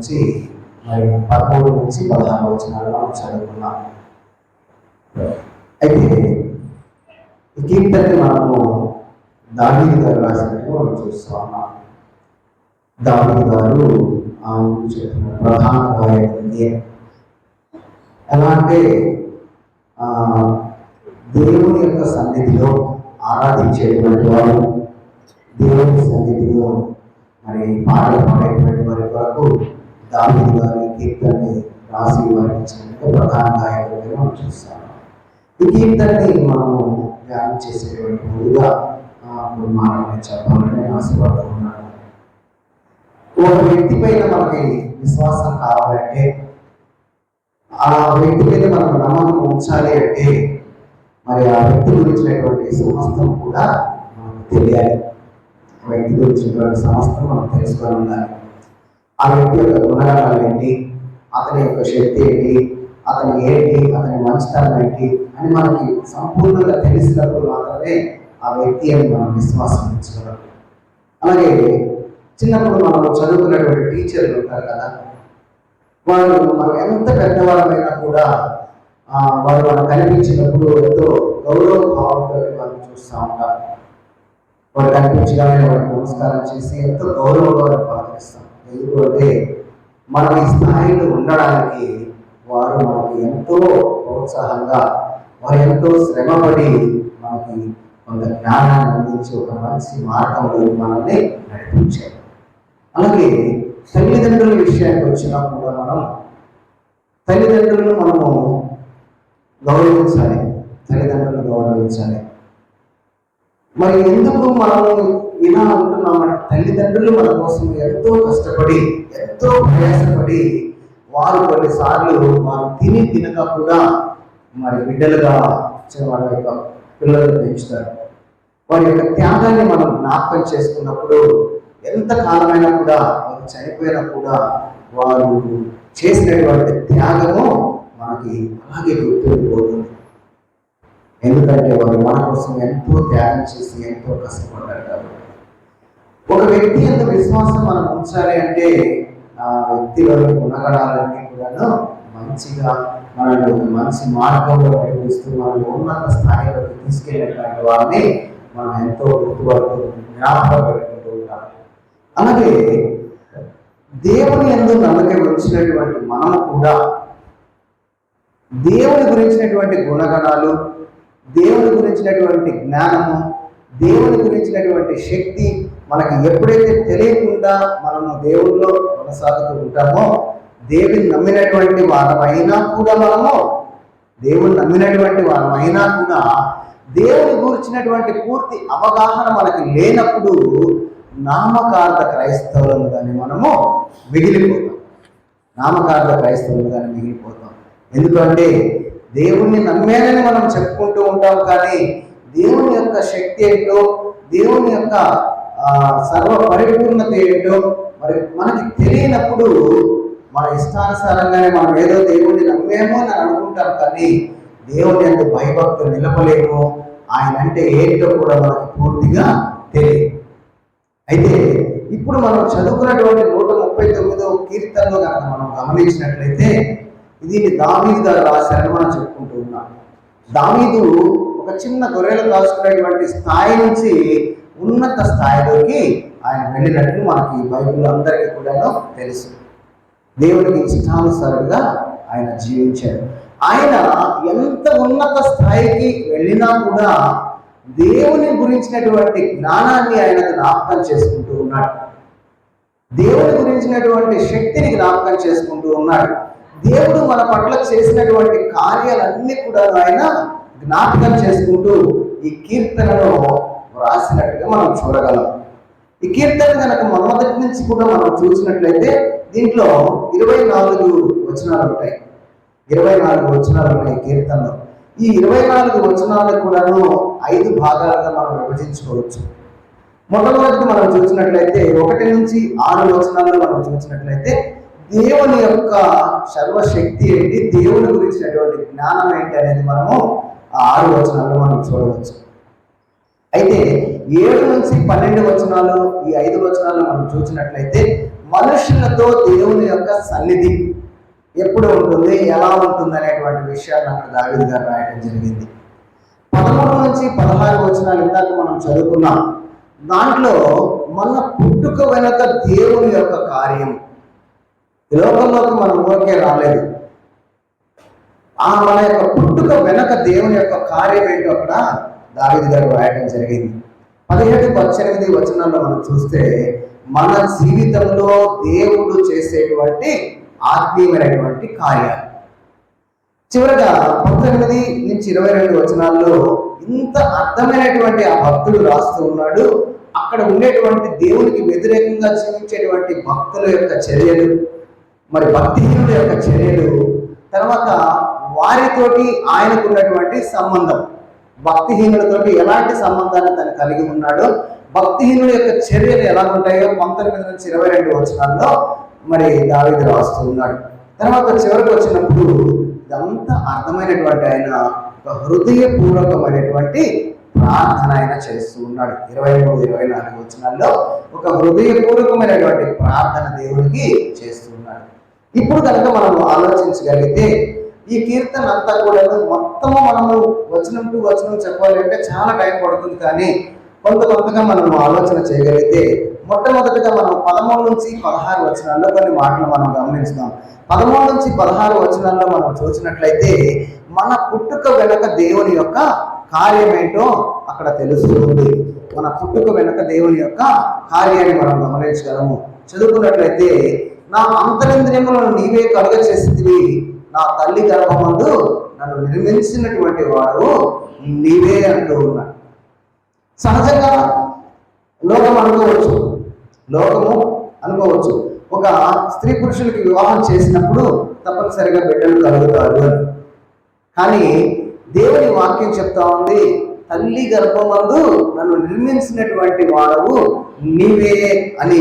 నుంచి మరి 13 నుంచి 16 వచనాలు మనం చదువుకున్నాం. అయితే ఈ కీర్తనని మనము దావీదు గారు రాసినట్టుగా మనం చూస్తూ ఉన్నాం. దావీదు గారు ఆ చెప్పిన ప్రధాన గాయకుడికి ఎలా అంటే దేవుని యొక్క సన్నిధిలో ఆరాధించేటువంటి వారు, దేవుని సన్నిధిలో మరి పాటలు పాడేటువంటి వారి వరకు దావీదు గారి కీర్తనని రాసి వర్ణించినట్టుగా ప్రధాన గాయకుడిగా మనం చూస్తాము. ఈ కీర్తనని మనము ధ్యానం చేసేటువంటి ముందుగా మాటని చెప్పాలని ఆశపడుతున్నాను. ఒక వ్యక్తి పైన మనకి విశ్వాసం కావాలంటే, ఆ వ్యక్తి మీద మనం నమ్మకం ఉంచాలి అంటే మరి ఆ వ్యక్తి గురించినటువంటి సమస్తం కూడా మనకు తెలియాలి. ఆ వ్యక్తి గురించినటువంటి సమస్తం మనం తెలుసుకొని ఉండాలి. ఆ వ్యక్తి యొక్క గుణగణాలు ఏంటి, అతని యొక్క శక్తి ఏంటి, అతని ఏంటి, అతని మంచితనం ఏంటి అని మనకి సంపూర్ణంగా తెలిసినప్పుడు మాత్రమే ఆ వ్యక్తి అని మనం విశ్వాసం ఉంచగలం. అలాగే చిన్నప్పుడు మనం చదువుకున్నటువంటి టీచర్లు ఉంటారు కదా, వాళ్ళు మనం ఎంత పెద్దవాళ్ళమైనా కూడా వాళ్ళు మనకు కనిపించినప్పుడు ఎంతో గౌరవ భావంతో వాళ్ళు చూస్తూ ఉంటారు. వాడు కనిపించగానే వాడికి నమస్కారం చేసి ఎంతో గౌరవంగా వాడిని పలకరిస్తాం. ఎందుకంటే మనం ఈ స్థాయిలో ఉండడానికి వారు మనకి ఎంతో ప్రోత్సాహంగా, వారు ఎంతో శ్రమపడి మనకి కొంత జ్ఞానాన్ని అందించి ఒక మంచి మార్గంలో మనల్ని నడిపించారు. అలాగే తల్లిదండ్రుల విషయానికి వచ్చినప్పుడు మనం తల్లిదండ్రులను మనము గౌరవించాలి. తల్లిదండ్రులను గౌరవించాలి. మరి ఎందుకు మనము ఇలా ఉంటున్నామంటే, తల్లిదండ్రులు మన కోసం ఎంతో కష్టపడి, ఎంతో ప్రయాసపడి, వారు కొన్నిసార్లు వారు తినక కూడా మరి బిడ్డలుగా వాళ్ళ యొక్క పిల్లలను పెంచుతారు. వారి యొక్క త్యాగాన్ని మనం జ్ఞాపకం చేసుకున్నప్పుడు ఎంత కాలమైనా కూడా, వారు చనిపోయినా కూడా వారు చేసినటువంటి త్యాగము మనకి అలాగే గుర్తుండిపోతుంది. ఎందుకంటే వారు మన కోసం ఎంతో త్యాగం చేసి ఎంతో కష్టపడ్డారు కాబట్టి. ఒక వ్యక్తి ఎంత విశ్వాసం మనం ఉంచాలి అంటే ఆ వ్యక్తిలోని గుణగణాలన్నీ కూడా మంచిగా మనల్ని ఒక మంచి మార్గంలో నడిపిస్తూ మనల్ని ఉన్నత స్థాయిలోకి తీసుకెళ్ళేటువంటి వారిని మనం ఎంతో గుర్తుపడుతూ జ్ఞాపకం పెట్టుకుంటూ ఉంటాం. అలాగే దేవుని యందు నమ్మకం ఉంచినటువంటి మనము కూడా దేవుని గురించినటువంటి గుణగణాలు, దేవుని గురించినటువంటి జ్ఞానము, దేవుని గురించినటువంటి శక్తి మనకి ఎప్పుడైతే తెలియకుండా మనము దేవుల్లో కొనసాగుతూ ఉంటామో, దేవుని నమ్మినటువంటి వారమైనా కూడా దేవుని గురించినటువంటి పూర్తి అవగాహన మనకి లేనప్పుడు నామకార్థ క్రైస్తవులుగానే మనము మిగిలిపోతాం. ఎందుకంటే దేవుణ్ణి నమ్మేనని మనం చెప్పుకుంటూ ఉంటాం, కానీ దేవుని యొక్క శక్తి ఏంటో, దేవుని యొక్క సర్వ పరిపూర్ణత ఏంటో మరి మనకి తెలియనప్పుడు మన ఇష్టానుసారంగానే మనం ఏదో దేవుణ్ణి నమ్మేమో అని అనుకుంటాం, కానీ దేవుని యొక్క భయభక్తులు నిలపలేము. ఆయన అంటే ఏంటో కూడా మనకు పూర్తిగా తెలియదు. అయితే ఇప్పుడు మనం చదువుకున్నటువంటి 139వ కీర్తనలో కనుక మనం గమనించినట్లయితే, దీన్ని దావీదు గారు రాశారని మనం చెప్పుకుంటూ ఉన్నాం. దావీదు ఒక చిన్న గొర్రెలు కాసుకునేటువంటి స్థాయి నుంచి ఉన్నత స్థాయిలోకి ఆయన వెళ్ళినట్లు మనకి బైబిల్ అందరికీ కూడా తెలుసు. దేవునికి ఇష్టానుసారంగా ఆయన జీవించాడు. ఆయన ఎంత ఉన్నత స్థాయికి వెళ్ళినా కూడా దేవుని గురించినటువంటి జ్ఞానాన్ని ఆయన జ్ఞాపకం చేసుకుంటూ ఉన్నాడు. దేవుని గురించినటువంటి శక్తిని జ్ఞాపకం చేసుకుంటూ ఉన్నాడు. దేవుడు మన పట్ల చేసినటువంటి కార్యాలన్నీ కూడా ఆయన జ్ఞాపకం చేసుకుంటూ ఈ కీర్తనలో రాసినట్టుగా మనం చూడగలం. ఈ కీర్తన కనుక మొదటి నుంచి కూడా మనం చూసినట్లయితే దీంట్లో 24 వచనాలు ఉంటాయి. 24 వచనాలు ఉన్నాయి కీర్తనలో. ఈ 24 వచనాలు కూడాను 5 భాగాలుగా మనం విభజించుకోవచ్చు. మొట్టమొదటి మనం చూసినట్లయితే 1 నుంచి 6 వచనాల్లో మనం చూసినట్లయితే దేవుని యొక్క సర్వశక్తి ఏంటి, దేవుని గురించినటువంటి జ్ఞానం ఏంటి అనేది మనము ఆ 6 వచనాల్లో మనం చూడవచ్చు. అయితే 7 నుంచి 12 వచనాలు, ఈ 5 వచనాలు మనం చూసినట్లయితే మనుషులతో దేవుని యొక్క సన్నిధి ఎప్పుడు ఉంటుంది, ఎలా ఉంటుంది అనేటువంటి విషయాన్ని అక్కడ దావీదు గారు రాయడం జరిగింది. 13 నుంచి 16 వచనాలు ఇందాక మనం చదువుకున్నాం. దాంట్లో మన పుట్టుక వెనుక దేవుని యొక్క కార్యం. ఈ లోకంలోకి మనం ఊరికే రాలేదు. మన యొక్క పుట్టుక వెనక దేవుని యొక్క కార్యం ఏంటో అక్కడ దావీదు గారు రాయడం జరిగింది. 17-18 వచనాల్లో మనం చూస్తే మన జీవితంలో దేవుడు చేసేటువంటి ఆత్మీయమైనటువంటి కార్యాలు. చివరగా 19-22 వచనాల్లో ఇంత అర్థమైనటువంటి ఆ భక్తుడు రాస్తూ ఉన్నాడు. అక్కడ ఉండేటువంటి దేవునికి వ్యతిరేకంగా జీవించేటువంటి భక్తుల యొక్క చర్యలు, మరి భక్తిహీనుల యొక్క చర్యలు, తర్వాత వారితోటి ఆయనకు ఉన్నటువంటి సంబంధం, భక్తిహీనులతోటి ఎలాంటి సంబంధాన్ని తను కలిగి ఉన్నాడో, భక్తిహీనుల యొక్క చర్యలు ఎలా ఉంటాయో 19-22 వచనాల్లో మరి దావీదు రాస్తూ ఉన్నాడు. తర్వాత చివరికి వచ్చినప్పుడు ఇదంతా అర్థమైనటువంటి ఆయన ఒక హృదయపూర్వకమైనటువంటి ప్రార్థన ఆయన చేస్తూ ఉన్నాడు. 23-24 వచనాల్లో ఒక హృదయపూర్వకమైనటువంటి ప్రార్థన దేవునికి చేస్తూ ఉన్నాడు. ఇప్పుడు కనుక మనం ఆలోచించగలిగితే ఈ కీర్తన అంతా కూడా మొత్తము మనము వచనం టు వచనం చెప్పాలి అంటే చాలా టైం పడుతుంది. కానీ కొంతగా మనం ఆలోచన చేయగలిగితే మొట్టమొదటిగా మనం 13-16 వచనాల్లో కొన్ని మాటలు మనం గమనించుదాం. 13-16 వచనాల్లో మనం చూసినట్లయితే మన పుట్టుక వెనక దేవుని యొక్క కార్యం ఏంటో అక్కడ తెలుస్తుంది. మన పుట్టుక వెనక దేవుని యొక్క కార్యాన్ని మనం గమనించగలము. చదువుకున్నట్లయితే నా అంతరింద్రియములను నీవే కలుగ చేసితివి, నా తల్లి గర్భమందు నన్ను నిర్మించినటువంటి వాడు నీవే అంటూ ఉన్నాడు. సహజంగా లోకము అనుకోవచ్చు ఒక స్త్రీ పురుషులకి వివాహం చేసినప్పుడు తప్పనిసరిగా బిడ్డలు కలుగుతారు అని. కానీ దేవుని వాక్యం చెప్తా ఉంది, తల్లి గర్భమందు నన్ను నిర్మించినటువంటి వాడు నీవే అని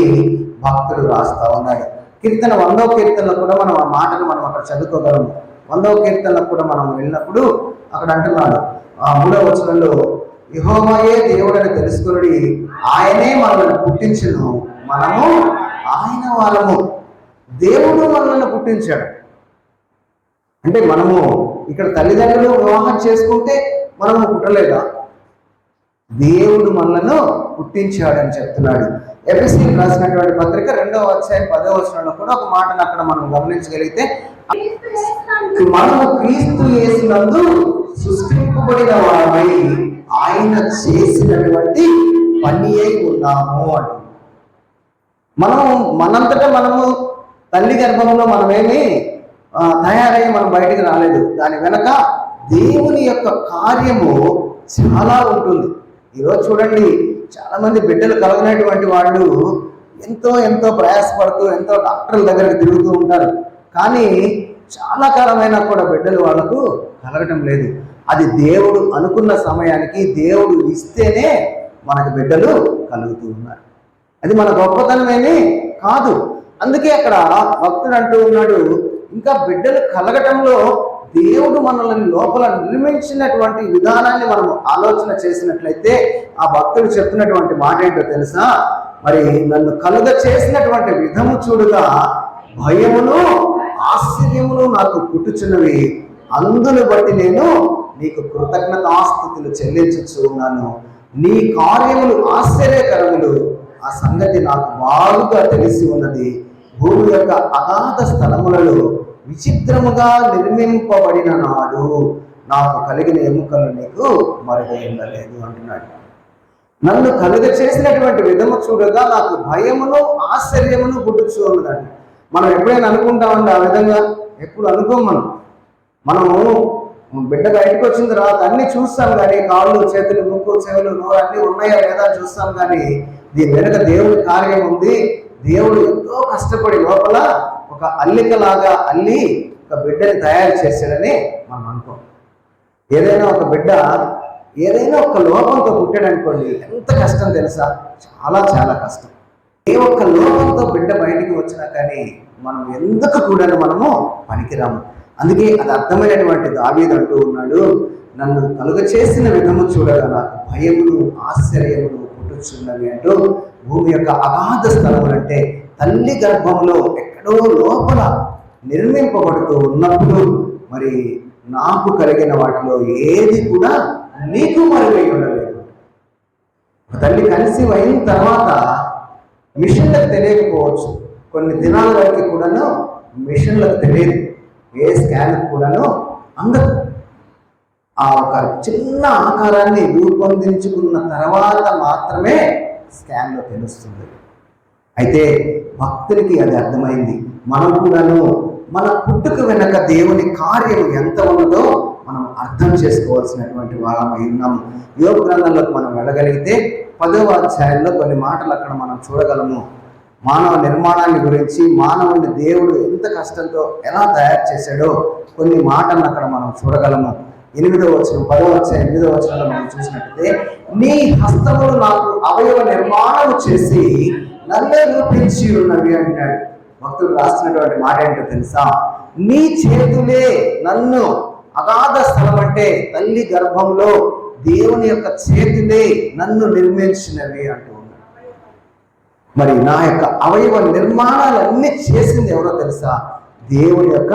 భక్తుడు రాస్తా ఉన్నాడు. కీర్తన 100వ కీర్తనలో కూడా మనం ఆ మాటను మనం అక్కడ చదువుకోగలము. 100వ కీర్తనలో కూడా మనం వెళ్ళినప్పుడు అక్కడ అంటున్నాడు 3వ వచనంలో, యెహోవాయే దేవుడని తెలుసుకుని ఆయనే మనల్ని పుట్టించును, మనము ఆయన వాళ్ళము. దేవుడు మనల్ని పుట్టించాడు. అంటే మనము ఇక్కడ తల్లిదండ్రులు వివాహం చేసుకుంటే మనము పుట్టలేదా? దేవుడు మనలను పుట్టించాడని చెప్తున్నాడు. ఎఫెసీయులకు రాసినటువంటి పత్రిక 2వ అధ్యాయం 10వ వచనంలో కూడా ఒక మాటను అక్కడ మనం గమనించగలిగితే, మనము క్రీస్తు యేసునందు సృష్టింపబడిన వారమై ఆయన చేసినటువంటి పని అయి ఉన్నాము అంట. మనంతటా మనము తల్లి గర్భంలో మనమేమి తయారయ్యి మనం బయటికి రాలేదు. దాని వెనక దేవుని యొక్క కార్యము చాలా ఉంటుంది. ఈరోజు చూడండి, చాలా మంది బిడ్డలు కలగనటువంటి వాళ్ళు ఎంతో ప్రయాసపడుతూ ఎంతో డాక్టర్ల దగ్గరికి తిరుగుతూ ఉంటారు. కానీ చాలా కాలమైనా కూడా బిడ్డలు వాళ్ళకు కలగటం లేదు. అది దేవుడు అనుకున్న సమయానికి దేవుడు ఇస్తేనే మనకు బిడ్డలు కలుగుతూ ఉన్నారు. అది మన గొప్పతనమేమీ కాదు. అందుకే అక్కడ భక్తుడు అంటూ ఉన్నాడు, ఇంకా బిడ్డలు కలగటంలో దేవుడు మనల్ని లోపల నిర్మించినటువంటి విధానాన్ని మనం ఆలోచన చేసినట్లయితే ఆ భక్తుడు చెప్తున్నటువంటి మాట ఏంటో తెలుసా? మరి నన్ను కలుగ చేసినటువంటి విధము చూడగా భయమును ఆశ్చర్యమును నాకు పుట్టుచున్నవి, అందును బట్టి నేను నీకు కృతజ్ఞతాస్తుతులు చెల్లించుచు ఉన్నాను. నీ కార్యములు ఆశ్చర్యకరములు, ఆ సంగతి నాకు బాగుగా తెలిసి ఉన్నది. భూమి యొక్క అగాధ స్థలములలో విచిత్రముగా నిర్మింపబడిన నాడు నాకు కలిగిన ఎముకలు నీకు మరుగైందలేదు అంటున్నాడు. నన్ను కలుగ చేసినటువంటి విధము చూడగా నాకు భయమును ఆశ్చర్యమును పుట్టుచు ఉన్నదండి. మనం ఎప్పుడైనా అనుకుంటామండి ఆ విధంగా? ఎప్పుడు అనుకోం. మనము బిడ్డ బయటకు వచ్చిన తర్వాత అన్ని చూస్తాం, కానీ కాళ్ళు చేతులు ముక్కు చెవులు నోరు అన్నీ ఉన్నాయా లేదా చూస్తాం. కానీ దీని వెనుక దేవుడి కార్యం ఉంది. దేవుడు ఎంతో కష్టపడి లోపల ఒక అల్లికలాగా అల్లి ఒక బిడ్డని తయారు చేశాడని మనం అనుకోం. ఏదైనా ఒక బిడ్డ ఏదైనా ఒక లోపంతో పుట్టాడనుకోండి, ఎంత కష్టం తెలుసా? చాలా కష్టం. ఏ ఒక్క లోపంతో బిడ్డ బయటికి వచ్చినా కానీ మనం ఎందుకు కూడా మనము పనికిరాము. అందుకే అది అర్థమైనటువంటి దావీదు అంటూ ఉన్నాడు, నన్ను కలుగ చేసిన విధము చూడగా నాకు భయమును ఆశ్చర్యమును పుట్టుచున్నవి అంటూ. భూమి యొక్క అగాధ స్థలములు అంటే తల్లి గర్భంలో ఎక్కడో లోపల నిర్మింపబడుతూ ఉన్నప్పుడు మరి నాకు కలిగిన వాటిలో ఏది కూడా నీకు మరుగై ఉండలేదు. తల్లి కన్సీవ్ అయిన తర్వాత మిషన్లకు తెలియకపోవచ్చు, కొన్ని దినాల వరకు కూడాను మిషన్లకు తెలియదు, ఏ స్కాన్ కూడాను అందదు. ఆ ఒక చిన్న ఆకారాన్ని రూపొందించుకున్న తర్వాత మాత్రమే స్కాన్లో తెలుస్తుంది. అయితే భక్తులకి అది అర్థమైంది. మనం కూడాను మన పుట్టుక వెనక దేవుని కార్యం ఎంత ఉన్నదో మనం అర్థం చేసుకోవాల్సినటువంటి వాళ్ళమై ఉన్నాము. యోగ గ్రంథంలోకి మనం వెళ్ళగలిగితే 10వ అధ్యాయంలో కొన్ని మాటలు అక్కడ మనం చూడగలము. మానవ నిర్మాణాన్ని గురించి, మానవుని దేవుడు ఎంత కష్టంతో ఎలా తయారు చేశాడో కొన్ని మాటలను అక్కడ మనం చూడగలము. 8వ వచనం, 10వ అధ్యాయం 8వ వచనంలో మనం చూసినట్లయితే, నీ హస్తములు నాకు అవయవ నిర్మాణం చేసి నన్నే రూపించి ఉన్నవి అంటాడు. భక్తుడు రాస్తున్నటువంటి మాట ఏంటో తెలుసా? నీ చేతులే నన్ను, అగాధ స్థలం అంటే తల్లి గర్భంలో దేవుని యొక్క చేతులే నన్ను నిర్మించినవి అంటూ ఉన్నాడు. మరి నా యొక్క అవయవ నిర్మాణాలన్నీ చేసింది ఎవరో తెలుసా? దేవుని యొక్క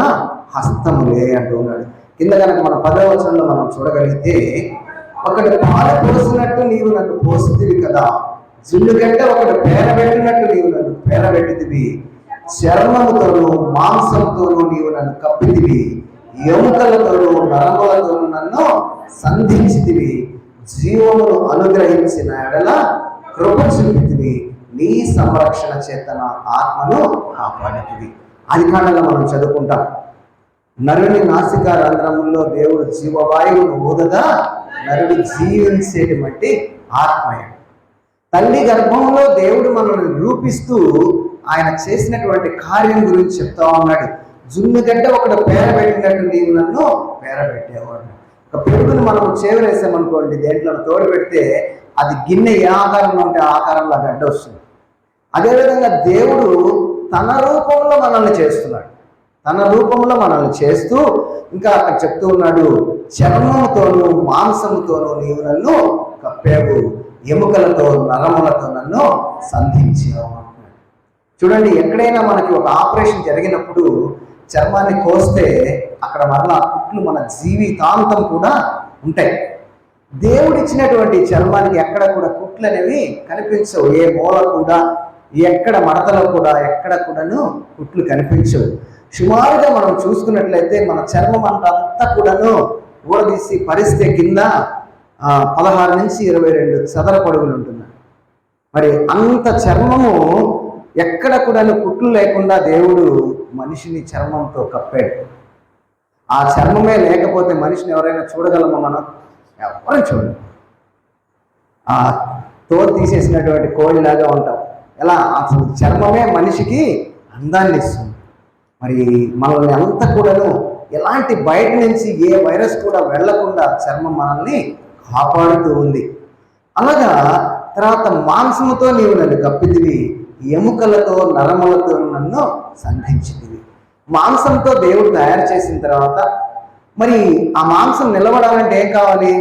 హస్తములే అంటూ ఉన్నాడు. కింద కనుక మన 10వ వచనంలో మనం చూడగలిగితే, ఒకటి పాలు పోసినట్టు నీవు నన్ను పోసితివి కదా, జున్నుగడ్డ ఒకటి పేరబెట్టినట్టు నీవు నన్ను పేరబెట్టితివి, చర్మముతోనూ మాంసంతోనూ నీవు నన్ను కప్పితివి, ఎముకలతోనూ నరములతోనూ నన్ను సంధించితివి, జీవమును అనుగ్రహించిన ఎడల కృప చూపితివి, నీ సంరక్షణ చేత నా ఆత్మను కాపాడితివి. అది కారణంగా మనం చదువుకుంటాం, నరుని నాసికా రంధ్రముల్లో దేవుడు జీవవాయువును ఊదగా నరుడు జీవించేటువంటి ఆత్మయ. తల్లి గర్భంలో దేవుడు మనల్ని రూపిస్తూ ఆయన చేసినటువంటి కార్యం గురించి చెప్తా ఉన్నాడు. జున్నుగడ్డ ఒకటి పేరబెట్టినట్టు నీవు నన్ను పేరబెట్టేవాడు. ఒక పెరుగును మనం చేవరేసామనుకోండి, దేంట్లో తోడు పెడితే అది గిన్నె ఏ ఆకారంలో ఉంటే ఆ ఆకారంలో ఆ గడ్డ వస్తుంది. అదేవిధంగా దేవుడు తన రూపంలో మనల్ని చేస్తున్నాడు. తన రూపంలో మనల్ని చేస్తూ ఇంకా అక్కడ చెప్తూ ఉన్నాడు, చర్మముతోనూ మాంసముతోనూ నీవు నన్ను కప్పావు, ఎముకలతో నరములతో నన్ను సంధించావు. చూడండి, ఎక్కడైనా మనకి ఒక ఆపరేషన్ జరిగినప్పుడు చర్మాన్ని కోస్తే అక్కడ మరలా కుట్లు మన జీవితాంతం కూడా ఉంటాయి. దేవుడిచ్చినటువంటి చర్మానికి ఎక్కడ కూడా కుట్లు అనేవి కనిపించవు. ఏ మూల కూడా, ఎక్కడ మడతలో కూడా ఎక్కడ కూడాను కుట్లు కనిపించవు. సుమారుగా మనం చూసుకున్నట్లయితే మన చర్మం అంతా కూడాను ఊడదీసి పరిస్తే కింద 16 నుంచి 22 చదరపు అడుగులు ఉంటున్నాయి. మరి అంత చర్మము ఎక్కడ కూడాను కుట్లు లేకుండా దేవుడు మనిషిని చర్మంతో కప్పాడు. ఆ చర్మమే లేకపోతే మనిషిని ఎవరైనా చూడగలమా? మనం ఎవరైనా చూడండి. ఆ తోలు తీసేసినటువంటి కోడిలాగా ఉంటాం. ఎలా? అసలు చర్మమే మనిషికి అందాన్ని ఇస్తుంది. మరి మనల్ని అంతా కూడాను ఎలాంటి బయట నుంచి ఏ వైరస్ కూడా వెళ్లకుండా చర్మం మనల్ని కాపాడుతూ ఉంది. అలాగా తర్వాత మాంసముతో నీవు నన్ను కప్పితివి, ఎముకలతో నరములతో నన్ను సంధించితివి. మాంసంతో దేవుడు తయారు చేసిన తర్వాత మరి ఆ మాంసం నిలబడాలంటే ఏం కావాలి?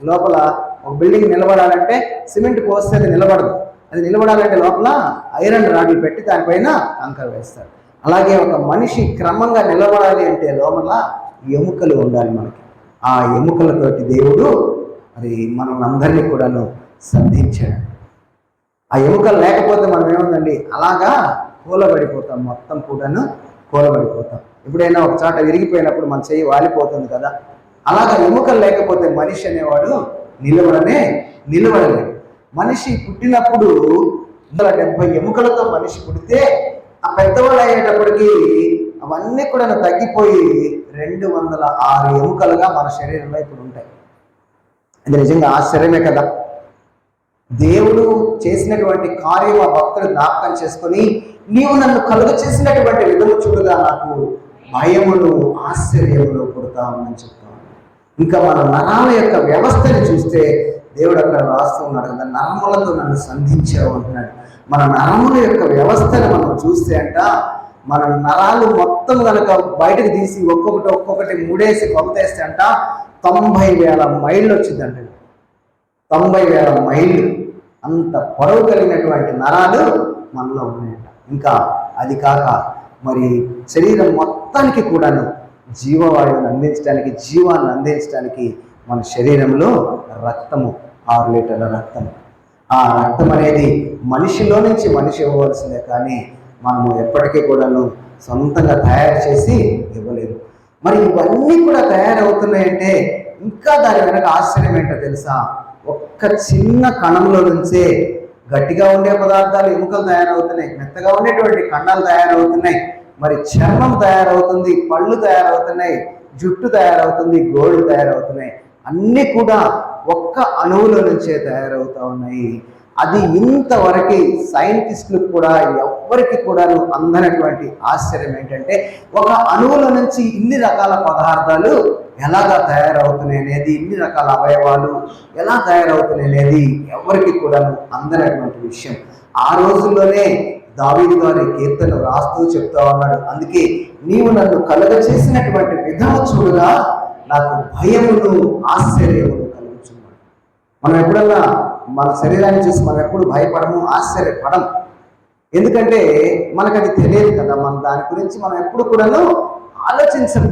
లోపల ఒక బిల్డింగ్ నిలబడాలంటే సిమెంట్ పోస్తే అది నిలబడదు. అది నిలబడాలంటే లోపల ఐరన్ రాడ్లు పెట్టి దానిపైన కంకర వేస్తారు. అలాగే ఒక మనిషి క్రమంగా నిలబడాలి అంటే లోపల ఎముకలు ఉండాలి మనకి. ఆ ఎముకలతోటి దేవుడు మరి మనల్ని అందరినీ కూడాను సంధించాడు. ఆ ఎముకలు లేకపోతే మనం ఏముందండి, అలాగా కూలబడిపోతాం, మొత్తం కూడాను కూలబడిపోతాం. ఎప్పుడైనా ఒక చోట విరిగిపోయినప్పుడు మన చెయ్యి వాలిపోతుంది కదా, అలాగా ఎముకలు లేకపోతే మనిషి అనేవాడు నిలబడలేడు. మనిషి పుట్టినప్పుడు 170 ఎముకలతో మనిషి పుడితే ఆ పెద్దవాళ్ళు అయ్యేటప్పటికి అవన్నీ కూడా తగ్గిపోయి 206 ఎముకలుగా మన శరీరంలో ఇప్పుడు ఉంటాయి. అది నిజంగా ఆశ్చర్యమే కదా. దేవుడు చేసినటువంటి కార్యం ఆ భక్తులు జ్ఞాపకం చేసుకొని, నీవు నన్ను కలుగ చేసినటువంటి విధము చూడగా నాకు భయమును ఆశ్చర్యమును పుడతామని చెప్తాను. ఇంకా మన నరాల యొక్క వ్యవస్థని చూస్తే దేవుడు అక్కడ రాస్తూ ఉన్నాడు కదా, నరములతో నన్ను సంధించావు అంటున్నాడు. మన నరముల యొక్క వ్యవస్థను మనం చూస్తే అంట, మన నరాలు మొత్తం కనుక బయటకు తీసి ఒక్కొక్కటి ముడేసి కొలతేస్తే అంట 90,000 మైళ్ళు వచ్చిందంట. 90,000 మైళ్ళు అంత పొడవు కలిగినటువంటి నరాలు మనలో ఉన్నాయంట. ఇంకా అది కాక మరి శరీరం మొత్తానికి కూడాను జీవవాయువుని అందించడానికి, జీవాన్ని అందించడానికి మన శరీరంలో రక్తము, 6 లీటర్ల రక్తం. ఆ రక్తం అనేది మనిషిలో నుంచి మనిషి ఇవ్వవలసిందే, కానీ మనము ఎప్పటికీ కూడాను సొంతంగా తయారు చేసి ఇవ్వలేదు. మరి ఇవన్నీ కూడా తయారవుతున్నాయంటే ఇంకా దాని వెనక ఆశ్చర్యం ఏంటో తెలుసా? ఒక్క చిన్న కణంలో నుంచే గట్టిగా ఉండే పదార్థాలు, ఎముకలు తయారవుతున్నాయి, మెత్తగా ఉండేటువంటి కణాలు తయారవుతున్నాయి, మరి చర్మం తయారవుతుంది, పళ్ళు తయారవుతున్నాయి, జుట్టు తయారవుతుంది, గోళ్ళు తయారవుతున్నాయి. అన్నీ కూడా ఒక్క అణువుల నుంచే తయారవుతా ఉన్నాయి. అది ఇంతవరకు సైంటిస్టులకు కూడా ఎవ్వరికి కూడా అందనటువంటి ఆశ్చర్యం ఏంటంటే ఒక అణువుల నుంచి ఇన్ని రకాల పదార్థాలు ఎలాగా తయారవుతున్నాయి అనేది, ఇన్ని రకాల అవయవాలు ఎలా తయారవుతున్నాయి అనేది ఎవరికి కూడా అందనటువంటి విషయం. ఆ రోజుల్లోనే దావీదు గారి కీర్తన రాస్తూ చెప్తా ఉన్నాడు, అందుకే నీవు నన్ను కలుగ చేసినటువంటి విధము చూడగా నాకు భయమును ఆశ్చర్యమును కలుగుచున్నాడు. మనం ఎప్పుడన్నా మన శరీరాన్ని చూసి మనం ఎప్పుడు భయపడము, ఆశ్చర్యపడం. ఎందుకంటే మనకు అది తెలియదు కదా, మనం దాని గురించి మనం ఎప్పుడు కూడాను ఆలోచించము.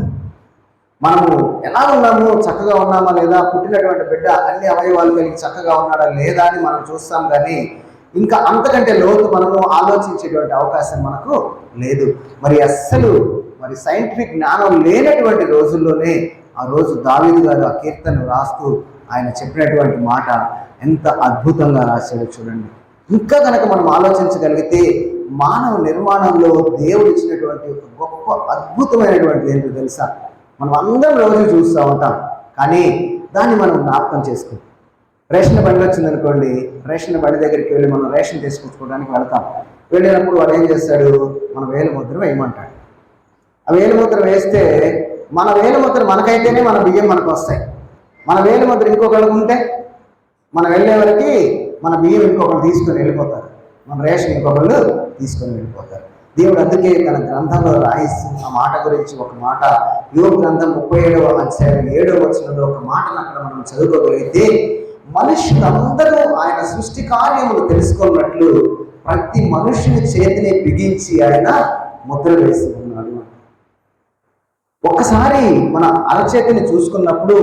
మనము ఎలా ఉన్నాము, చక్కగా ఉన్నామా లేదా, పుట్టినటువంటి బిడ్డ అన్ని అవయవాలు కలిగి చక్కగా ఉన్నాడా లేదా అని మనం చూస్తాం, కానీ ఇంకా అంతకంటే లోతు మనము ఆలోచించేటువంటి అవకాశం మనకు లేదు. మరి అస్సలు మరి సైంటిఫిక్ జ్ఞానం లేనటువంటి రోజుల్లోనే ఆ రోజు దావీదు గారు ఆ కీర్తన రాస్తూ ఆయన చెప్పినటువంటి మాట ఎంత అద్భుతంగా రాశాడో చూడండి. ఇంకా కనుక మనం ఆలోచించగలిగితే మానవ నిర్మాణంలో దేవుడు ఇచ్చినటువంటి ఒక గొప్ప అద్భుతమైనటువంటి ఏంటో తెలుసా? మనం అందరం రోజు చూస్తూ ఉంటాం, కానీ దాన్ని మనం జ్ఞాపకం చేసుకోం. రేషన్ బండి వచ్చిందనుకోండి, రేషన్ బండి దగ్గరికి వెళ్ళి మనం రేషన్ తీసుకొచ్చుకోవడానికి వెళ్తాం. వెళ్ళినప్పుడు వాడు ఏం చేస్తాడు? మన వేలిముద్ర వేయమంటాడు. ఆ వేలిముద్ర వేస్తే మన వేలిముద్ర మనకైతేనే మన బియ్యం మనకు వస్తాయి. మన వేలిముద్ర ఇంకొకరికి ఉంటే మనం వెళ్ళేవరకు మన బియ్యం ఇంకొకరు తీసుకొని వెళ్ళిపోతారు, మన రేషన్ ఇంకొకళ్ళు తీసుకొని వెళ్ళిపోతారు. దేవుడు అందుకే తన గ్రంథంలో రాయిస్తూ ఆ మాట గురించి ఒక మాట, యోబు గ్రంథం 37వ అధ్యాయం 7వ వచనంలో ఒక మాటను అక్కడ మనం చదువుకోగలిగితే, మనుషులందరూ ఆయన సృష్టి కార్యములు తెలుసుకున్నట్లు ప్రతి మనుషుని చేతిని బిగించి ఆయన ముద్ర వేసి ఉన్నాడు. ఒక్కసారి మన అరచేతిని చూసుకున్నప్పుడు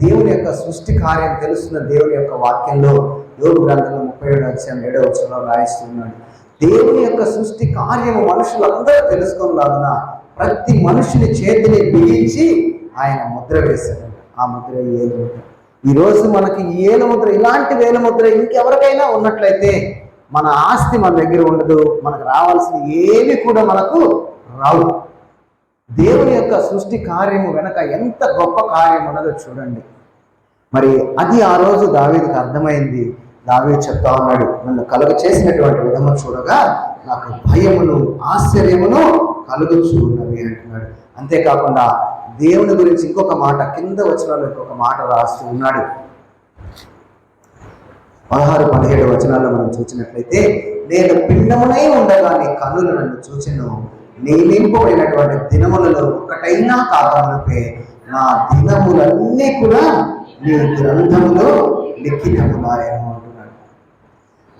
దేవుని యొక్క సృష్టి కార్యం తెలుస్తున్న దేవుని యొక్క వాక్యంలో యోబు గ్రంథంలో 37వ అధ్యాయం 7వ వచనంలో రాయిస్తున్నాడు. దేవుని యొక్క సృష్టి కార్యము మనుషులందరూ తెలుసుకునేలాగున ప్రతి మనుషుని చేతిని బిగించి ఆయన ముద్ర వేశాడు. ఆ ముద్ర ఏలుముద్ర. ఈరోజు మనకి ఈ ఏలుముద్ర, ఇలాంటి వేలుముద్ర ఇంకెవరికైనా ఉన్నట్లయితే మన ఆస్తి మన దగ్గర ఉండదు, మనకు రావాల్సిన ఏవి కూడా మనకు రావు. దేవుని యొక్క సృష్టి కార్యము వెనక ఎంత గొప్ప కార్యం ఉన్నదో చూడండి. మరి అది ఆ రోజు దావీదుకు అర్థమైంది. దావీదు చెప్తా ఉన్నాడు, నన్ను కలుగ చేసినటువంటి విధము చూడగా నాకు భయమును ఆశ్చర్యమును కలుగుచూ ఉన్నవి అంటున్నాడు. అంతేకాకుండా దేవుని గురించి ఇంకొక మాట కింద వచనాల్లో ఇంకొక మాట రాస్తూ ఉన్నాడు. 16-17 వచనాల్లో మనం చూసినట్లయితే, నేను పిండమునై ఉండగా నీ కన్నులు నన్ను చూచెను, నియమింపబడినటువంటి దినములలో ఒకటైనా కాకమునుపే నా దినములన్నీ కూడా నీ గ్రంథములో లిఖితములాయను అంటున్నాడు.